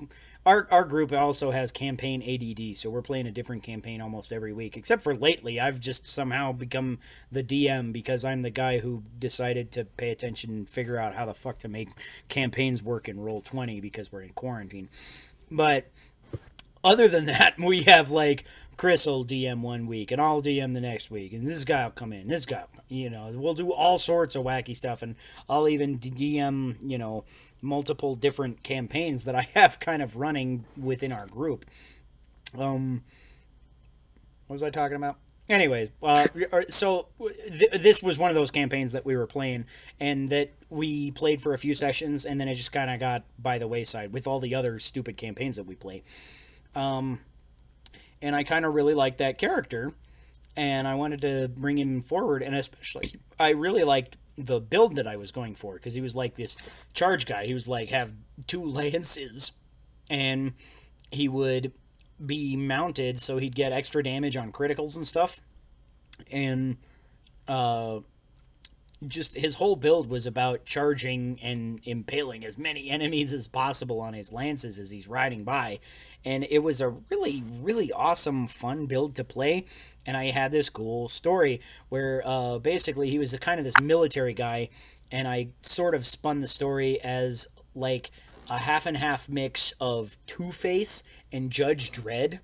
our group also has campaign ADD, so we're playing a different campaign almost every week, except for lately I've just somehow become the DM because I'm the guy who decided to pay attention and figure out how the fuck to make campaigns work in Roll20 because we're in quarantine. But other than that, we have like Chris will DM one week, and I'll DM the next week, and this guy will come in. This guy, we'll do all sorts of wacky stuff, and I'll even DM, multiple different campaigns that I have kind of running within our group. What was I talking about? Anyways, so this was one of those campaigns that we were playing, and that we played for a few sessions, and then it just kind of got by the wayside with all the other stupid campaigns that we play. And I kind of really liked that character, and I wanted to bring him forward, and especially, I really liked the build that I was going for, because he was like this charge guy. He was like, have 2 lances, and he would be mounted, so he'd get extra damage on criticals and stuff, and, just his whole build was about charging and impaling as many enemies as possible on his lances as he's riding by. And it was a really, really awesome, fun build to play. And I had this cool story where basically he was kind of this military guy, and I sort of spun the story as like a half and half mix of Two-Face and Judge Dredd,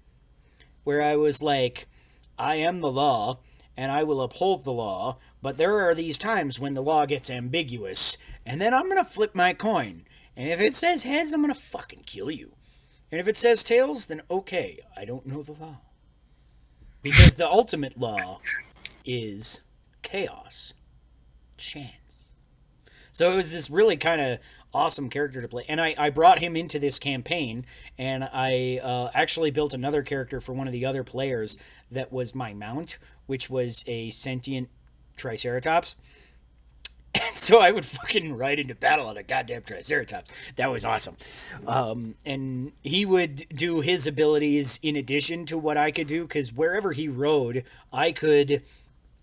where I was like, I am the law, and I will uphold the law, but there are these times when the law gets ambiguous, and then I'm gonna flip my coin. And if it says heads, I'm gonna fucking kill you. And if it says tails, then okay, I don't know the law. Because the ultimate law is chaos. Chance. So it was this really kind of awesome character to play. And I brought him into this campaign, and I actually built another character for one of the other players that was my mount, which was a sentient Triceratops. And so I would fucking ride into battle on a goddamn Triceratops. That was awesome. And he would do his abilities in addition to what I could do, because wherever he rode, I could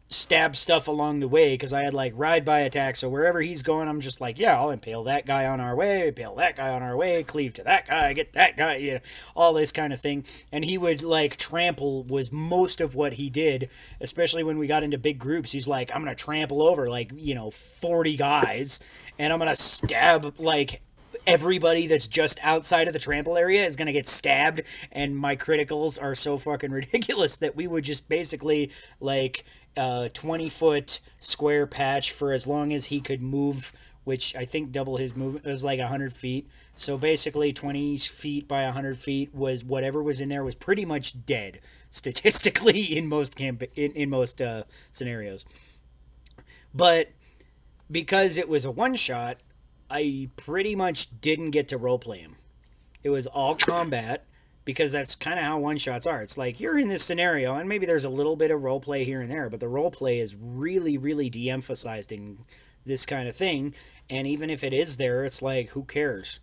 stab stuff along the way, because I had like ride by attack. So wherever he's going, I'm just like, yeah, I'll impale that guy on our way, impale that guy on our way, cleave to that guy, get that guy, all this kind of thing. And he would like trample was most of what he did, especially when we got into big groups. He's like, I'm gonna trample over like 40 guys, and I'm gonna stab like everybody that's just outside of the trample area is going to get stabbed, and my criticals are so fucking ridiculous that we would just basically like 20-foot square patch for as long as he could move, which I think double his movement. It was like 100 feet. So basically 20 feet by 100 feet was whatever was in there was pretty much dead statistically in most scenarios. But because it was a one-shot, I pretty much didn't get to roleplay him. It was all combat, because that's kind of how one-shots are. It's like, you're in this scenario, and maybe there's a little bit of roleplay here and there, but the roleplay is really, really de-emphasized in this kind of thing, and even if it is there, it's like, who cares,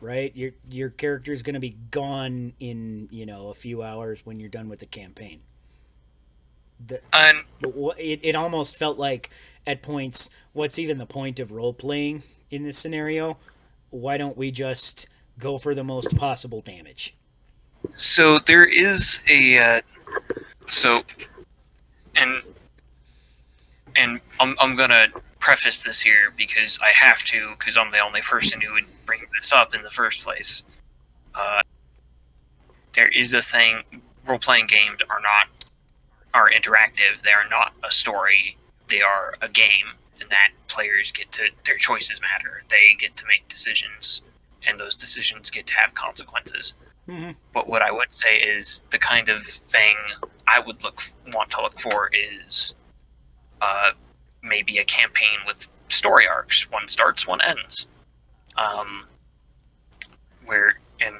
right? Your character's going to be gone in, a few hours when you're done with the campaign. It almost felt like, at points, what's even the point of role-playing in this scenario? Why don't we just go for the most possible damage? So there is and I'm gonna preface this here because I have to, because I'm the only person who would bring this up in the first place. There is a thing. Role-playing games are interactive. They are not a story. They are a game, and that players their choices matter. They get to make decisions, and those decisions get to have consequences. Mm-hmm. But what I would say is the kind of thing I would want to look for is maybe a campaign with story arcs. One starts, one ends. where in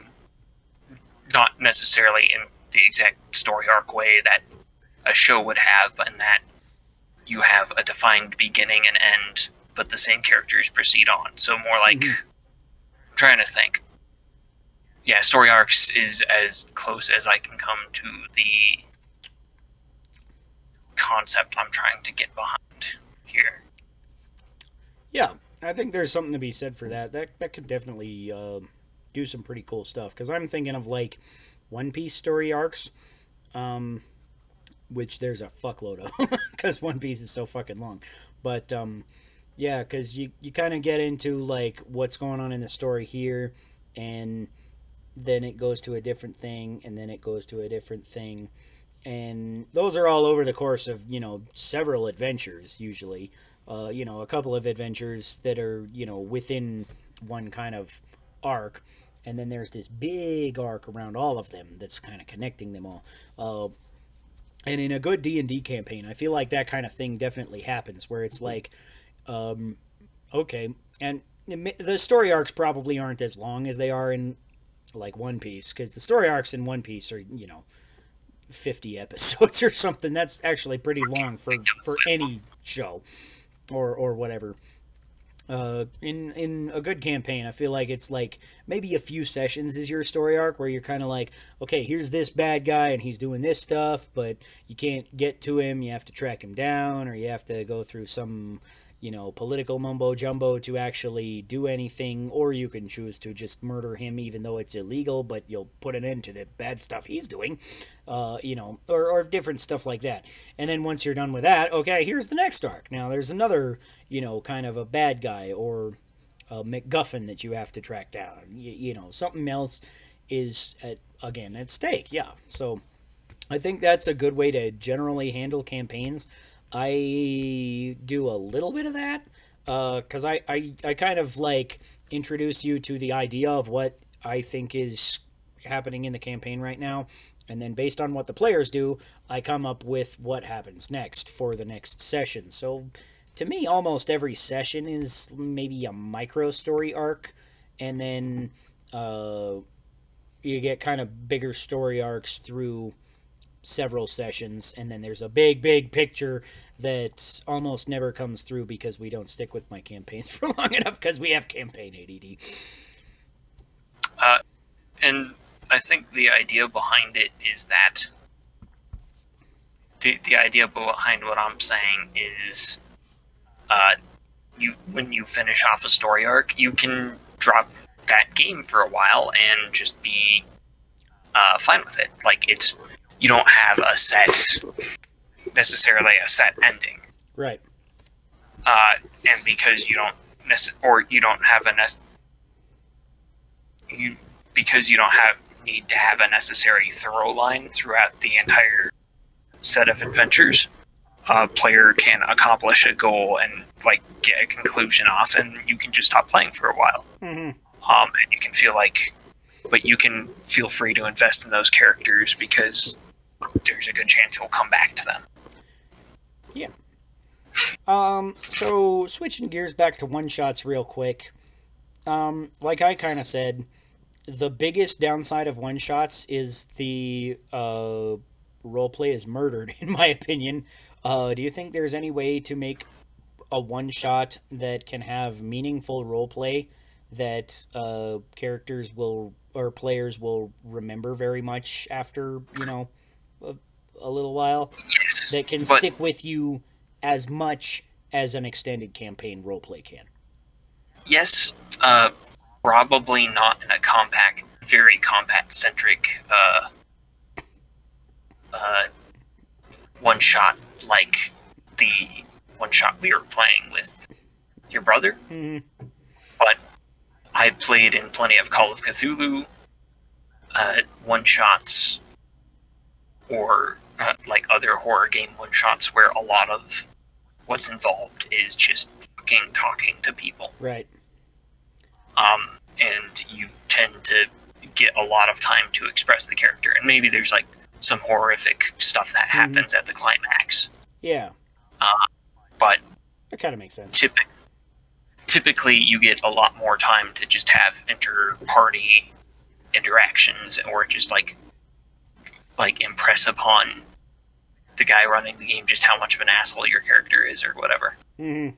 not necessarily in the exact story arc way that a show would have, but in that you have a defined beginning and end, but the same characters proceed on. So more like, I'm trying to think. Yeah, story arcs is as close as I can come to the concept I'm trying to get behind here. Yeah, I think there's something to be said for that. That could definitely do some pretty cool stuff. Because I'm thinking of like One Piece story arcs, which there's a fuckload of, because One Piece is so fucking long. But yeah, because you kind of get into like what's going on in the story here, and then it goes to a different thing, and then it goes to a different thing. And those are all over the course of, several adventures, usually. A couple of adventures that are, within one kind of arc. And then there's this big arc around all of them that's kind of connecting them all. And in a good D&D campaign, I feel like that kind of thing definitely happens, where it's like, okay, and the story arcs probably aren't as long as they are in, like, One Piece, because the story arcs in One Piece are, 50 episodes or something. That's actually pretty long for any show or whatever. In a good campaign, I feel like it's like maybe a few sessions is your story arc, where you're kind of like, okay, here's this bad guy and he's doing this stuff, but you can't get to him. You have to track him down, or you have to go through some, political mumbo jumbo to actually do anything, or you can choose to just murder him even though it's illegal, but you'll put an end to the bad stuff he's doing, or different stuff like that. And then once you're done with that, okay, here's the next arc. Now there's another, kind of a bad guy or a MacGuffin that you have to track down. Something else is at stake. Yeah. So I think that's a good way to generally handle campaigns. I do a little bit of that because I kind of like introduce you to the idea of what I think is happening in the campaign right now, and then based on what the players do, I come up with what happens next for the next session. So to me, almost every session is maybe a micro story arc, and then you get kind of bigger story arcs through several sessions, and then there's a big picture that almost never comes through because we don't stick with my campaigns for long enough because we have campaign ADD. And I think the idea behind it is that the idea behind what I'm saying is when you finish off a story arc, you can drop that game for a while and just be fine with it. Like, you don't have necessarily a set ending, right? And because you don't need to have a necessary throw line throughout the entire set of adventures, a player can accomplish a goal and like get a conclusion off, and you can just stop playing for a while. Mm-hmm. And you can feel free to invest in those characters because there's a good chance he'll come back to them. Yeah. So switching gears back to one-shots real quick. Like I kind of said, the biggest downside of one-shots is the roleplay is murdered, in my opinion. Do you think there's any way to make a one-shot that can have meaningful roleplay that characters will, or players will remember very much after, a little while? Yes, that can stick with you as much as an extended campaign roleplay can? Yes, probably not in a very combat-centric one-shot like the one-shot we were playing with your brother. Mm-hmm. But I've played in plenty of Call of Cthulhu one-shots, or like other horror game one-shots where a lot of what's involved is just fucking talking to people. Right. And you tend to get a lot of time to express the character. And maybe there's like some horrific stuff that happens at the climax. Yeah. But that kind of makes sense. typically you get a lot more time to just have inter-party interactions, or just like impress upon the guy running the game just how much of an asshole your character is, or whatever. Mm-hmm.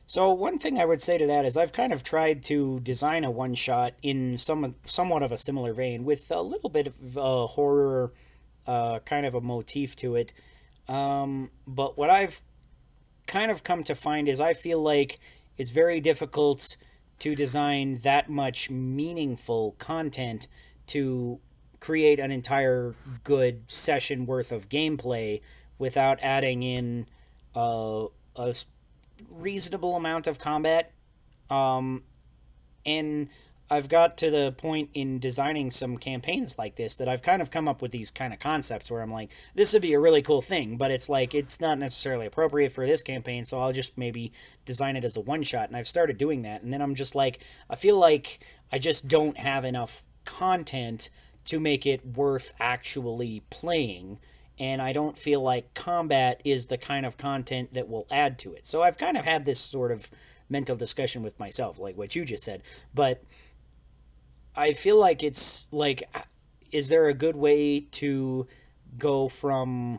So one thing I would say to that is I've kind of tried to design a one-shot in somewhat of a similar vein, with a little bit of horror kind of a motif to it. But what I've kind of come to find is I feel like it's very difficult to design that much meaningful content to create an entire good session worth of gameplay without adding in a reasonable amount of combat. And I've got to the point in designing some campaigns like this that I've kind of come up with these kind of concepts where I'm like, this would be a really cool thing, but it's like, it's not necessarily appropriate for this campaign, so I'll just maybe design it as a one-shot. And I've started doing that, and then I'm just like, I feel like I just don't have enough content to make it worth actually playing, and I don't feel like combat is the kind of content that will add to it. So I've kind of had this sort of mental discussion with myself, like what you just said, but I feel like it's like, is there a good way to go from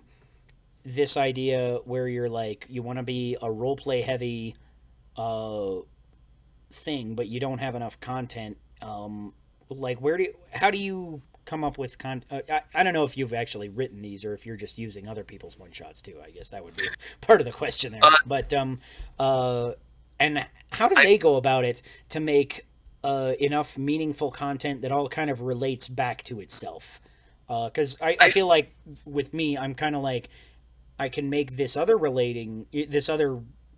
this idea where you're like, you want to be a roleplay heavy thing, but you don't have enough content? Like, how do you come up with I don't know if you've actually written these or if you're just using other people's one shots too. I guess that would be part of the question there. But and how do they go about it to make enough meaningful content that all kind of relates back to itself? Because I feel like with me, I'm kind of like, I can make this other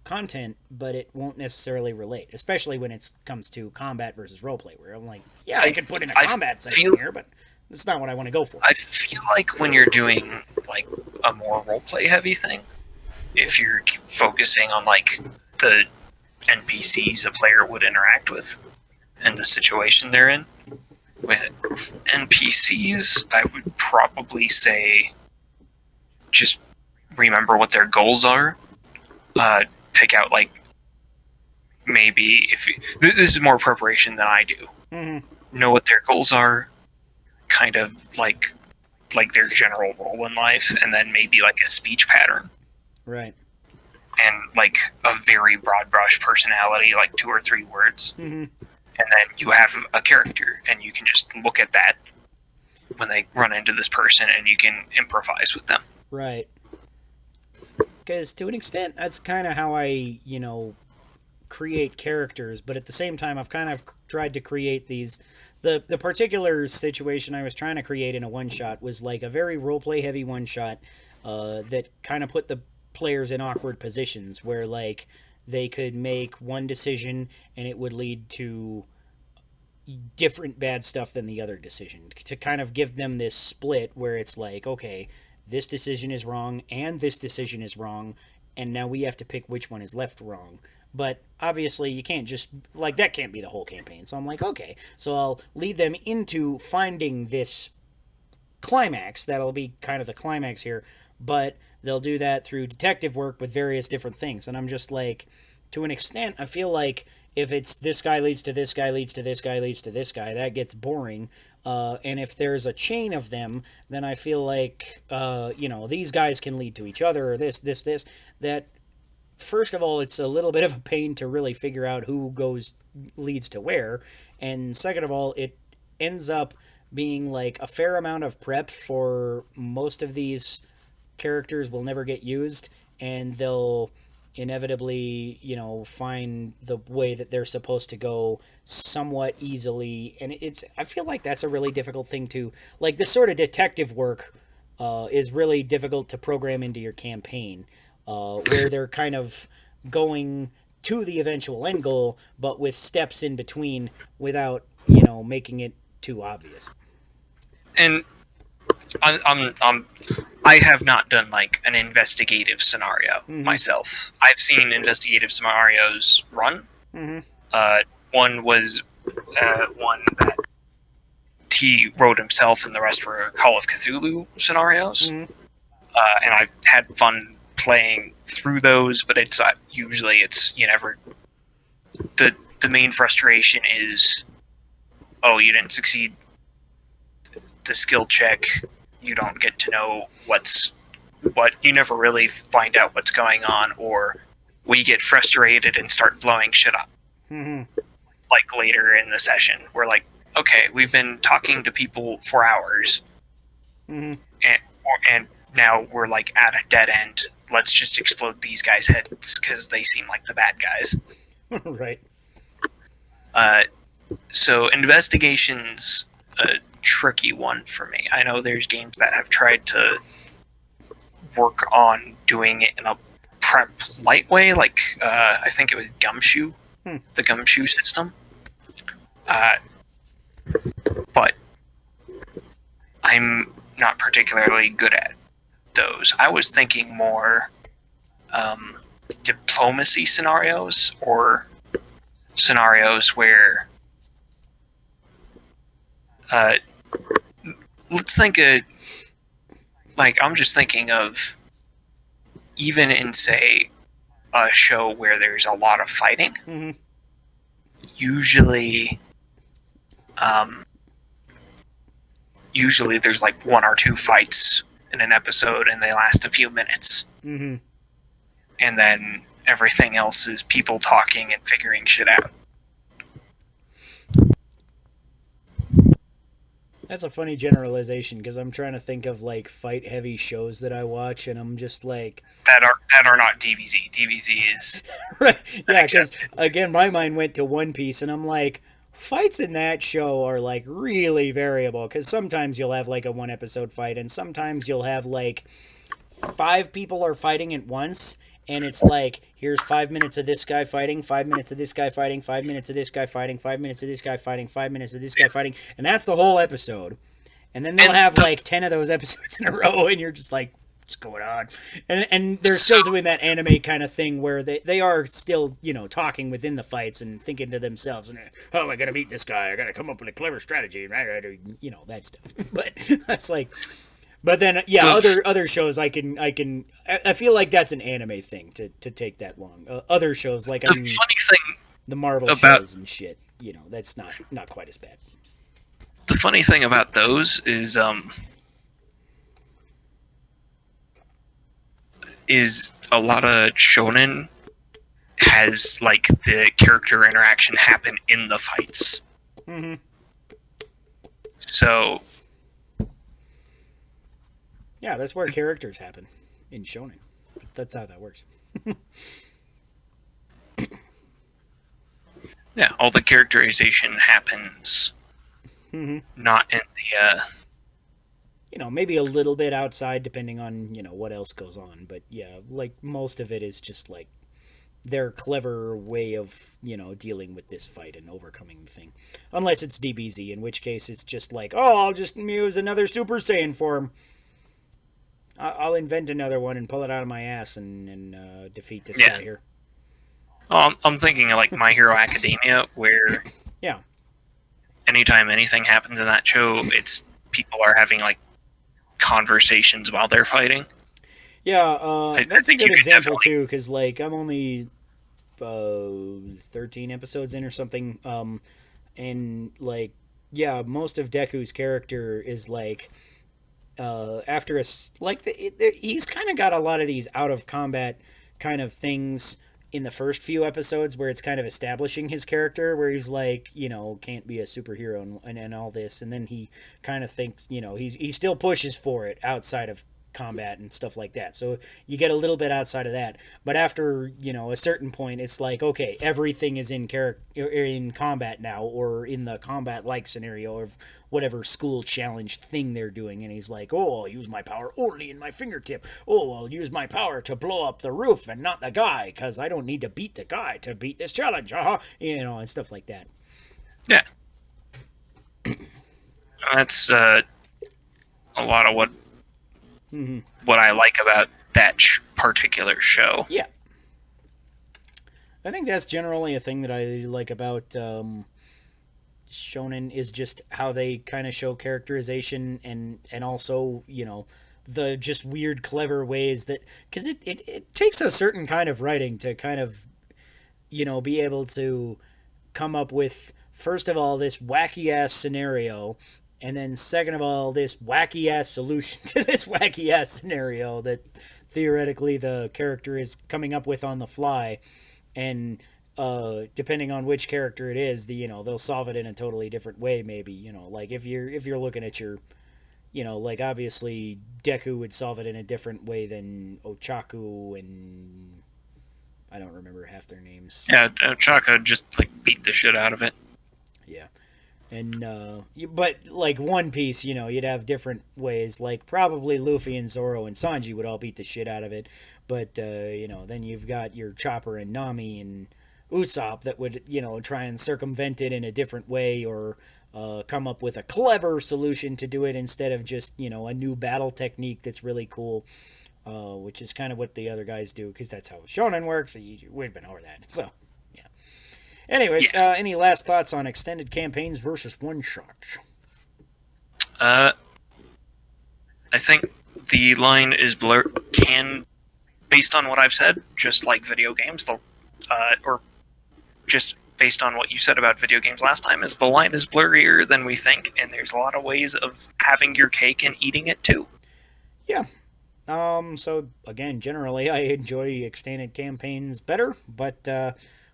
content, but it won't necessarily relate, especially when it comes to combat versus roleplay, where I'm like, yeah, I could put in a combat section here, but that's not what I want to go for. I feel like when you're doing like a more roleplay heavy thing, if you're focusing on like the NPCs a player would interact with and the situation they're in, with NPCs, I would probably say just remember what their goals are. Pick out, like, maybe this is more preparation than I do. Mm-hmm. Know what their goals are, kind of like their general role in life, and then maybe like a speech pattern. Right. And like a very broad brush personality, like 2 or 3 words. Mm-hmm. And then you have a character, and you can just look at that when they run into this person, and you can improvise with them. Right. Because to an extent, that's kind of how I, create characters. But at the same time, I've kind of tried to create these. The particular situation I was trying to create in a one-shot was like a very roleplay heavy one-shot that kind of put the players in awkward positions where, like, they could make one decision and it would lead to different bad stuff than the other decision. To kind of give them this split where it's like, okay, this decision is wrong and this decision is wrong, and now we have to pick which one is left wrong. But obviously you can't just, like, that can't be the whole campaign. So I'm like, okay, so I'll lead them into finding this climax. That'll be kind of the climax here, but they'll do that through detective work with various different things. And I'm just like, to an extent, I feel like if it's this guy leads to this guy leads to this guy leads to this guy, that gets boring. And if there's a chain of them, then I feel like, these guys can lead to each other, or this. That, first of all, it's a little bit of a pain to really figure out who leads to where. And second of all, it ends up being like a fair amount of prep for most of these characters will never get used, and they'll inevitably, find the way that they're supposed to go somewhat easily. And I feel like that's a really difficult thing to, like, this sort of detective work is really difficult to program into your campaign, where they're kind of going to the eventual end goal, but with steps in between without, making it too obvious. And I have not done like an investigative scenario myself. I've seen investigative scenarios run. Mm-hmm. One was one that he wrote himself, and the rest were Call of Cthulhu scenarios. Mm-hmm. And I've had fun playing through those, but it's usually you never the main frustration is, oh, you didn't succeed the skill check. You don't get to know what you never really find out what's going on, or we get frustrated and start blowing shit up. Mm-hmm. Like later in the session, we're like, okay, we've been talking to people for hours, Mm-hmm. and now we're like at a dead end. Let's just explode these guys' heads because they seem like the bad guys. Right. So investigation's a tricky one for me. I know there's games that have tried to work on doing it in a prep light way, like I think it was Gumshoe, the Gumshoe system. But I'm not particularly good at those. I was thinking more diplomacy scenarios, or scenarios where let's think of, like, I'm just thinking of, even in, say, a show where there's a lot of fighting, Mm-hmm. usually there's like one or two fights in an episode and they last a few minutes. Mm-hmm. And then everything else is people talking and figuring shit out. That's a funny generalization, because I'm trying to think of like fight heavy shows that I watch, and I'm just like That are not DBZ. DBZ is right. Yeah, because again, my mind went to One Piece, and I'm like, fights in that show are like really variable, because sometimes you'll have like a 1 episode fight, and sometimes you'll have like 5 people are fighting at once, and it's like, here's 5 minutes of this guy fighting, 5 minutes of this guy fighting, 5 minutes of this guy fighting, 5 minutes of this guy fighting, 5 minutes of this guy fighting, and that's the whole episode. And then they'll have like 10 of those episodes in a row, and you're just like, what's going on? And they're still doing that anime kind of thing where they are still, you know, talking within the fights and thinking to themselves, oh, I gotta beat this guy, I gotta come up with a clever strategy, right? You know, that stuff. But that's like, but then yeah, other shows I feel like that's an anime thing to take that long. Other shows like, the funny thing the Marvel about shows and shit, you know, that's not quite as bad. the funny thing about those is a lot of shonen has like the character interaction happen in the fights. Mm-hmm. So Yeah, that's where characters happen in shonen. That's how that works. yeah, all the characterization happens not in the you know, maybe a little bit outside depending on, you know, what else goes on, but yeah, like most of it is just like their clever way of, you know, dealing with this fight and overcoming the thing. Unless it's DBZ, in which case it's just like, oh, I'll just use another Super Saiyan form. I'll invent another one and pull it out of my ass and defeat this guy here. Oh, I'm thinking of like My Hero Academia, where yeah, anytime anything happens in that show, it's people are having like conversations while they're fighting. Yeah, that's a good example definitely too, because like I'm only 13 episodes in or something, and like yeah, most of Deku's character is like after he's kind of got a lot of these out of combat kind of things in the first few episodes where it's kind of establishing his character, where he's like, you know, can't be a superhero and all this, and then he kind of thinks, you know, he still pushes for it outside of combat and stuff like that. So you get a little bit outside of that, but after, you know, a certain point, it's like, okay, everything is in combat now, or in the combat like scenario of whatever school challenge thing they're doing, and he's like, oh, I'll use my power only in my fingertip. Oh, I'll use my power to blow up the roof and not the guy, because I don't need to beat the guy to beat this challenge, you know, and stuff like that. Yeah, that's a lot of what I like about that particular show. Yeah, I think that's generally a thing that I like about shonen, is just how they kind of show characterization and also, you know, the just weird clever ways that, because it takes a certain kind of writing to kind of, be able to come up with, first of all, this wacky ass scenario, and then second of all, this wacky ass solution to this wacky ass scenario that theoretically the character is coming up with on the fly, and depending on which character it is, they'll solve it in a totally different way. Maybe like if you're looking at your, like obviously Deku would solve it in a different way than Ochaku, and I don't remember half their names. Yeah, Chaka just like beat the shit out of it. Yeah. And but like One Piece, you'd have different ways. Like probably Luffy and Zoro and Sanji would all beat the shit out of it. But then you've got your Chopper and Nami and Usopp that would try and circumvent it in a different way, or come up with a clever solution to do it instead of just a new battle technique that's really cool. Which is kind of what the other guys do, because that's how Shonen works. We've been over that, so. Anyways, any last thoughts on extended campaigns versus one-shots? I think the line is blurred. Based on what I've said, just like video games, or just based on what you said about video games last time, is the line is blurrier than we think, and there's a lot of ways of having your cake and eating it too. Yeah. So again, generally, I enjoy extended campaigns better, but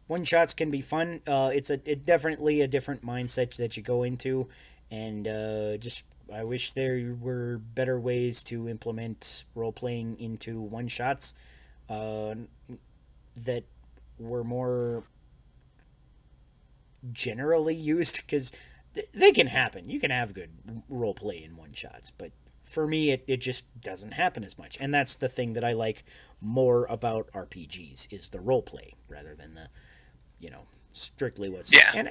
one-shots can be fun. It's definitely a different mindset that you go into, and I wish there were better ways to implement role-playing into one-shots that were more generally used, because they can happen. You can have good role-play in one-shots, but for me, it just doesn't happen as much, and that's the thing that I like more about RPGs, is the role-play, rather than the strictly what's... Yeah. And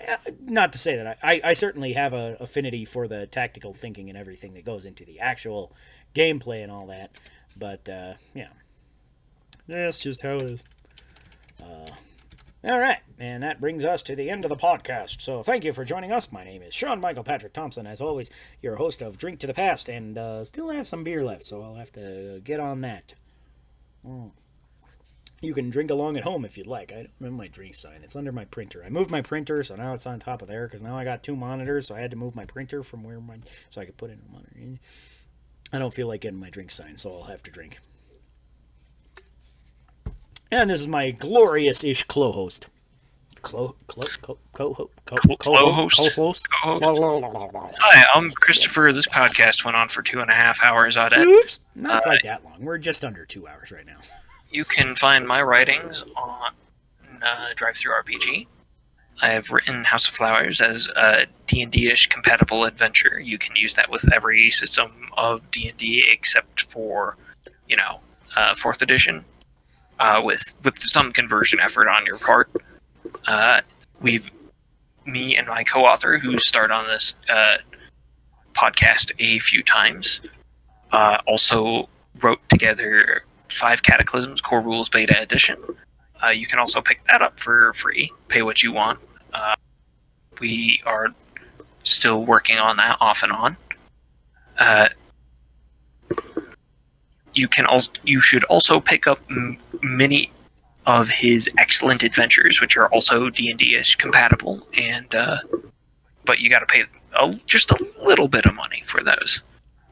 not to say that I certainly have an affinity for the tactical thinking and everything that goes into the actual gameplay and all that, but, that's just how it is. All right, and that brings us to the end of the podcast, so thank you for joining us. My name is Sean Michael Patrick Thompson, as always, your host of Drink to the Past, and still have some beer left, so I'll have to get on that. You can drink along at home if you'd like. I don't have my drink sign. It's under my printer. I moved my printer, so now it's on top of there, because now I got two monitors, so I had to move my printer from so I could put in a monitor. I don't feel like getting my drink sign, so I'll have to drink. And this is my glorious-ish co-host. Co-host? Hi, I'm Christopher. This podcast went on for 2.5 hours. Oops, not quite that long. We're just under 2 hours right now. You can find my writings on Drive-Thru RPG. I have written House of Flowers as a D&D-ish compatible adventure. You can use that with every system of D&D except for, 4th edition, with some conversion effort on your part. Me and my co-author, who starred on this podcast a few times, also wrote together 5 Cataclysms Core Rules Beta Edition. You can also pick that up for free. Pay what you want. We are still working on that off and on. You should also pick up many of his excellent adventures, which are also D&D-ish compatible, and but you got to pay just a little bit of money for those.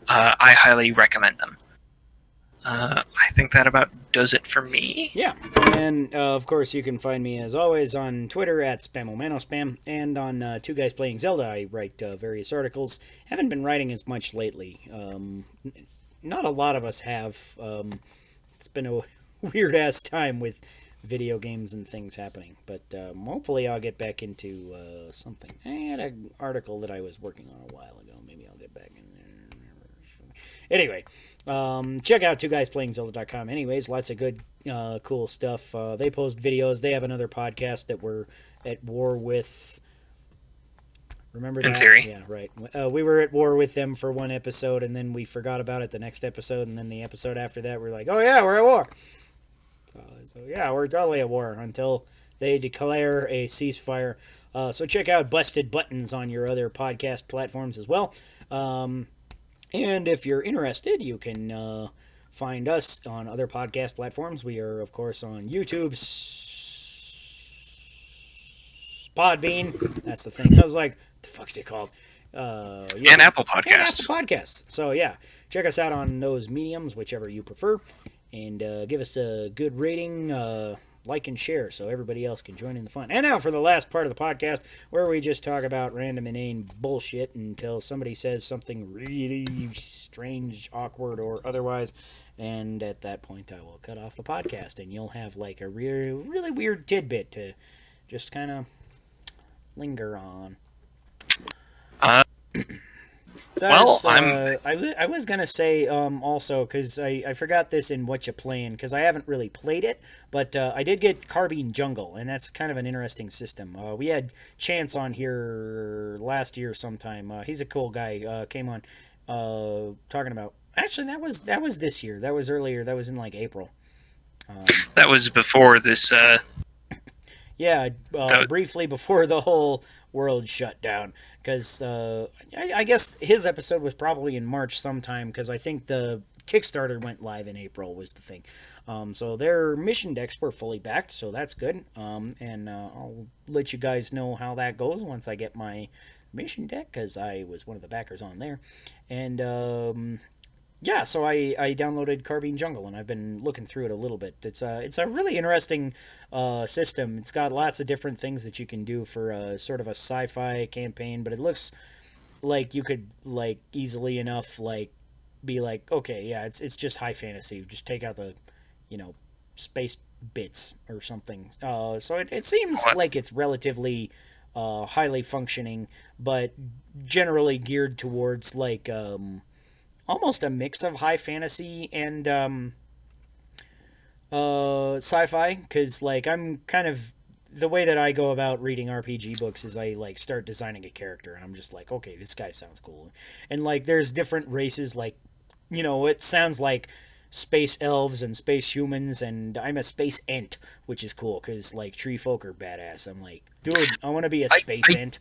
I highly recommend them. I think that about does it for me. Yeah, and of course you can find me as always on Twitter at SpamOmanoSpam, and on Two Guys Playing Zelda. I write various articles. Haven't been writing as much lately. Not a lot of us have. It's been a weird ass time with video games and things happening, but hopefully I'll get back into something. I had an article that I was working on a while ago. Maybe I'll get back in there. Anyway, check out twoguysPlayingZelda.com. Anyways, lots of good, cool stuff. They post videos. They have another podcast that we're at war with. Remember that? In theory. Yeah, right. We were at war with them for one episode, and then we forgot about it the next episode, and then the episode after that, we're like, oh yeah, we're at war. So yeah, we're totally at war until they declare a ceasefire. So check out Busted Buttons on your other podcast platforms as well. And if you're interested, you can find us on other podcast platforms. We are, of course, on YouTube, Podbean. That's the thing. I was like, what the fuck's it called? Yeah. And Apple Podcasts. And Apple Podcasts. So yeah, check us out on those mediums, whichever you prefer, and give us a good rating, like and share, so everybody else can join in the fun. And now for the last part of the podcast, where we just talk about random inane bullshit until somebody says something really strange, awkward, or otherwise. And at that point, I will cut off the podcast, and you'll have like a really weird tidbit to just kind of linger on. So Well, I was gonna say also, because I forgot this in Whatcha Playin, because I haven't really played it, but I did get Carbine Jungle, and that's kind of an interesting system. We had Chance on here last year sometime. He's a cool guy. Came on talking about. Actually, that was this year. That was earlier. That was in like April. that was before this. Yeah, briefly before the whole world shut down, because I guess his episode was probably in March sometime, because I think the Kickstarter went live in April was the thing. So their mission decks were fully backed, so that's good. And I'll let you guys know how that goes once I get my mission deck, because I was one of the backers on there. And yeah, so I downloaded Carbine Jungle, and I've been looking through it a little bit. It's a really interesting system. It's got lots of different things that you can do for sort of a sci-fi campaign, but it looks like you could like easily enough like be like, okay, yeah, it's just high fantasy. Just take out the, space bits or something. So it seems like it's relatively highly functioning, but generally geared towards like almost a mix of high fantasy and sci-fi, because like I'm kind of, the way that I go about reading RPG books is I like start designing a character, and I'm just like, okay, this guy sounds cool, and like there's different races, like it sounds like space elves and space humans, and I'm a space ent, which is cool because like tree folk are badass. I'm like, dude, I want to be a space ent.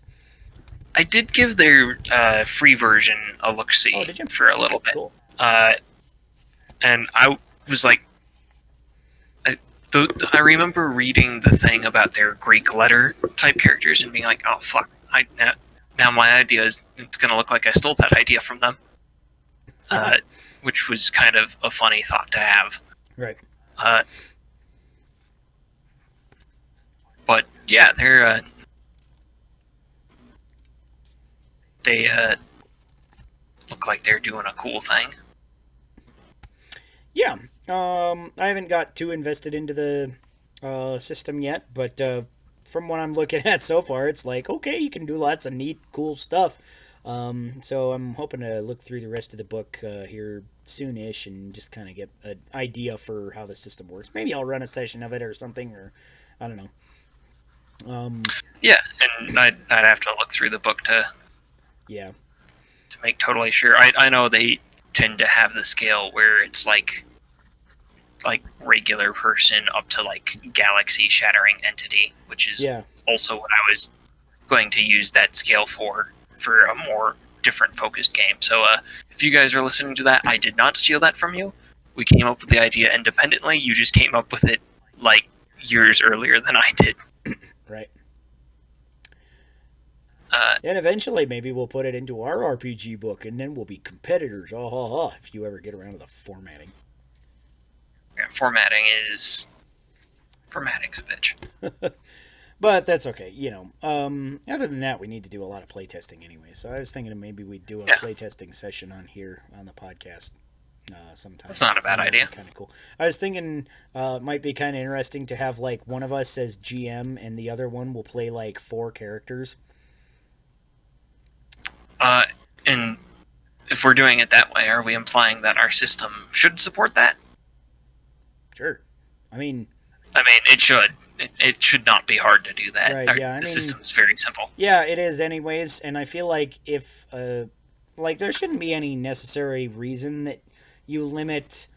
I did give their free version a look-see for a little bit. Cool. And I was like, I remember reading the thing about their Greek letter type characters and being like, oh, fuck. Now my idea is it's going to look like I stole that idea from them. Which was kind of a funny thought to have. Right. But yeah, they look like they're doing a cool thing. Yeah. I haven't got too invested into the system yet, but from what I'm looking at so far, it's like, okay, you can do lots of neat, cool stuff. So I'm hoping to look through the rest of the book here soonish and just kind of get an idea for how the system works. Maybe I'll run a session of it or something, or I don't know. Yeah, and I'd have to look through the book to make totally sure. I know they tend to have the scale where it's like regular person up to like galaxy shattering entity, which is also what I was going to use that scale for a more different focused game. So if you guys are listening to that, I did not steal that from you. We came up with the idea independently. You just came up with it like years earlier than I did. Right. And eventually maybe we'll put it into our RPG book, and then we'll be competitors. If you ever get around to the formatting. Yeah, formatting's a bitch. But that's okay, Other than that, we need to do a lot of playtesting anyway. So I was thinking maybe we'd do a playtesting session on here on the podcast sometime. That's not a bad idea. Kind of cool. I was thinking it might be kind of interesting to have like one of us as GM and the other one will play like 4 characters. And if we're doing it that way, are we implying that our system should support that? Sure. I mean, it should. It should not be hard to do that. Right, the system is very simple. Yeah, it is anyways, and I feel like if, there shouldn't be any necessary reason that you limit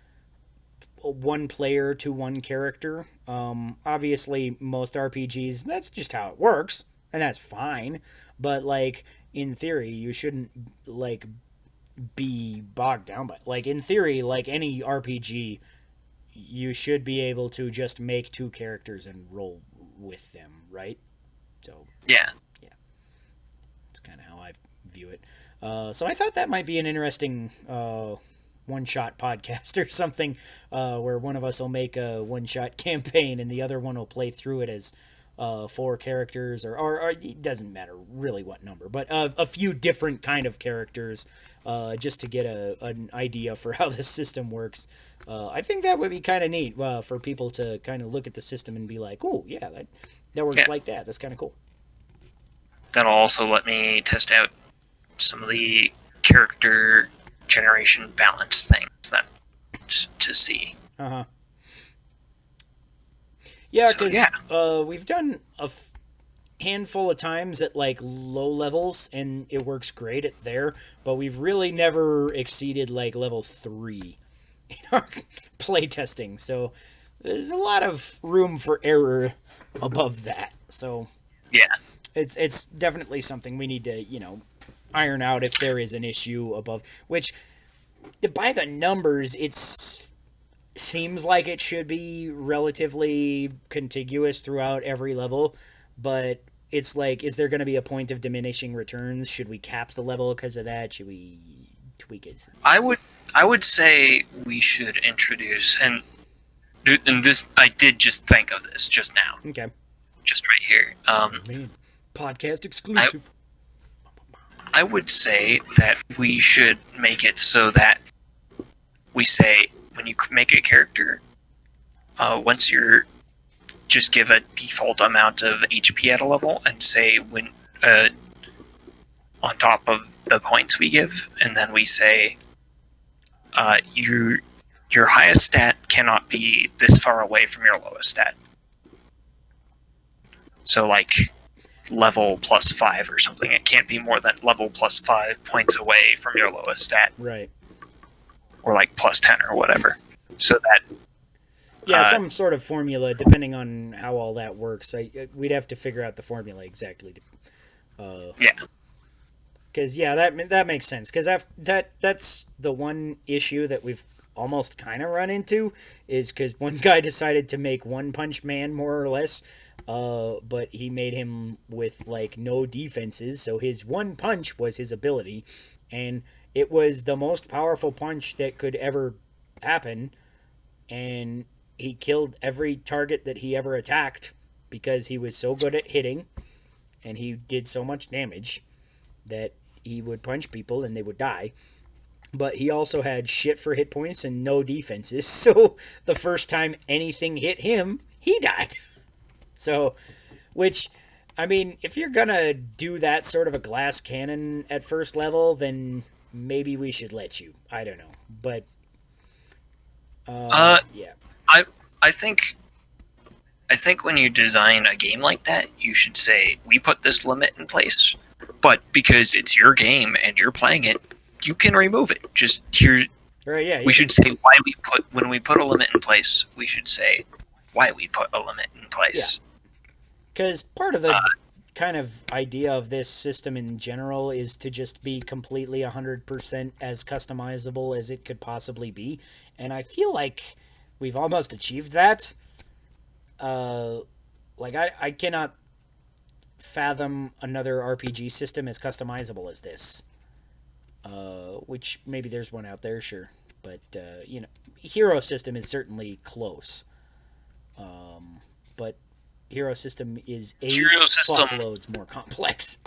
one player to one character. Obviously, most RPGs, that's just how it works, and that's fine, but, in theory, you shouldn't, be bogged down by it. In theory, any RPG, you should be able to just make 2 characters and roll with them, right? So Yeah. it's kind of how I view it. So I thought that might be an interesting one-shot podcast or something, where one of us will make a one-shot campaign and the other one will play through it as 4 characters, or it doesn't matter really what number, but a few different kind of characters, just to get an idea for how this system works. I think that would be kind of neat for people to kind of look at the system and be like, "Oh, yeah, that works like that. That's kind of cool." That'll also let me test out some of the character generation balance things that to see. Uh-huh. Yeah, So, because we've done a handful of times at like low levels, and it works great at there, but we've really never exceeded like level 3 in our playtesting. So there's a lot of room for error above that. So Yeah. it's definitely something we need to, iron out if there is an issue above, which by the numbers it's seems like it should be relatively contiguous throughout every level, but it's like, is there going to be a point of diminishing returns? Should we cap the level because of that? Should we tweak it? I would say we should introduce, and this, I did just think of this just now, Okay. just right here. Man, podcast exclusive. I would say that we should make it so that we say, when you make a character, once you're, just give a default amount of HP at a level, and say when on top of the points we give, and then we say your highest stat cannot be this far away from your lowest stat. So like level plus 5 or something. It can't be more than level plus 5 points away from your lowest stat. Right. Or like plus 10 or whatever. So that... Yeah, some sort of formula, depending on how all that works. We'd have to figure out the formula exactly. Yeah. Because, yeah, that makes sense. Because that's the one issue that we've almost kind of run into, is because one guy decided to make One Punch Man, more or less, but he made him with, like, no defenses, so his one punch was his ability, and it was the most powerful punch that could ever happen, and he killed every target that he ever attacked because he was so good at hitting, and he did so much damage that he would punch people and they would die. But he also had shit for hit points and no defenses, so the first time anything hit him, he died. So, which, I mean, if you're gonna do that sort of a glass cannon at first level, then maybe we should let you. I don't know. But, yeah. I think when you design a game like that, you should say, we put this limit in place, but because it's your game and you're playing it, you can remove it. Just here, Right, yeah. we should say why when we put a limit in place, we should say why we put a limit in place. Because part of the kind of idea of this system in general is to just be completely 100% as customizable as it could possibly be. And I feel like we've almost achieved that. I cannot fathom another RPG system as customizable as this. Which maybe there's one out there, sure. But, Hero System is certainly close. But Hero System is fuckloads more complex.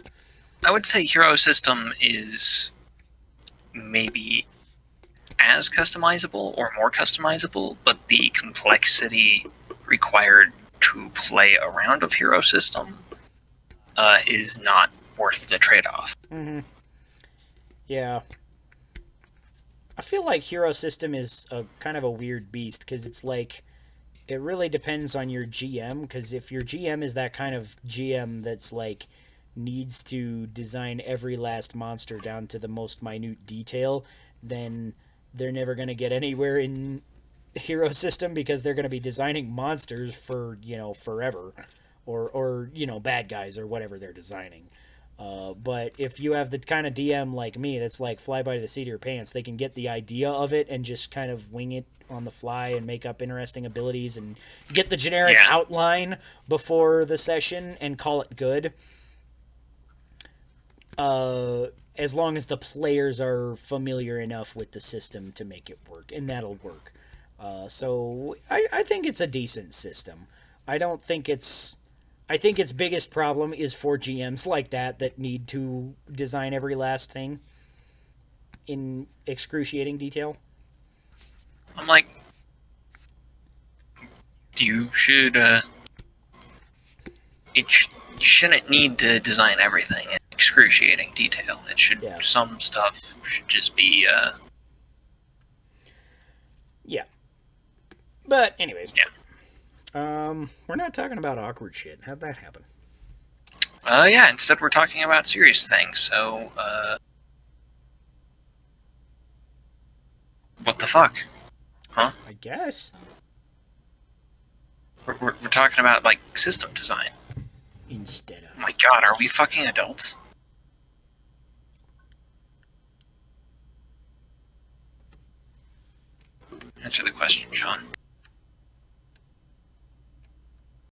I would say Hero System is maybe as customizable or more customizable, but the complexity required to play a round of Hero System is not worth the trade-off. Mm-hmm. Yeah. I feel like Hero System is a kind of a weird beast, because it's like, it really depends on your GM, because if your GM is that kind of GM that's like needs to design every last monster down to the most minute detail, then they're never going to get anywhere in Hero System, because they're going to be designing monsters for, forever, or bad guys or whatever they're designing. But if you have the kind of DM like me that's like fly by the seat of your pants, they can get the idea of it and just kind of wing it on the fly and make up interesting abilities and get the generic outline before the session and call it good. As long as the players are familiar enough with the system to make it work, and that'll work. So I think it's a decent system. I think its biggest problem is for GMs like that need to design every last thing in excruciating detail. I'm like, you should, you shouldn't need to design everything in excruciating detail. It should, some stuff should just be, Yeah. But, anyways. Yeah. We're not talking about awkward shit. How'd that happen? Yeah, instead we're talking about serious things, so, what the fuck? Huh? I guess. We're talking about, like, system design. Instead of... Oh my god, are we fucking adults? Answer the question, Sean.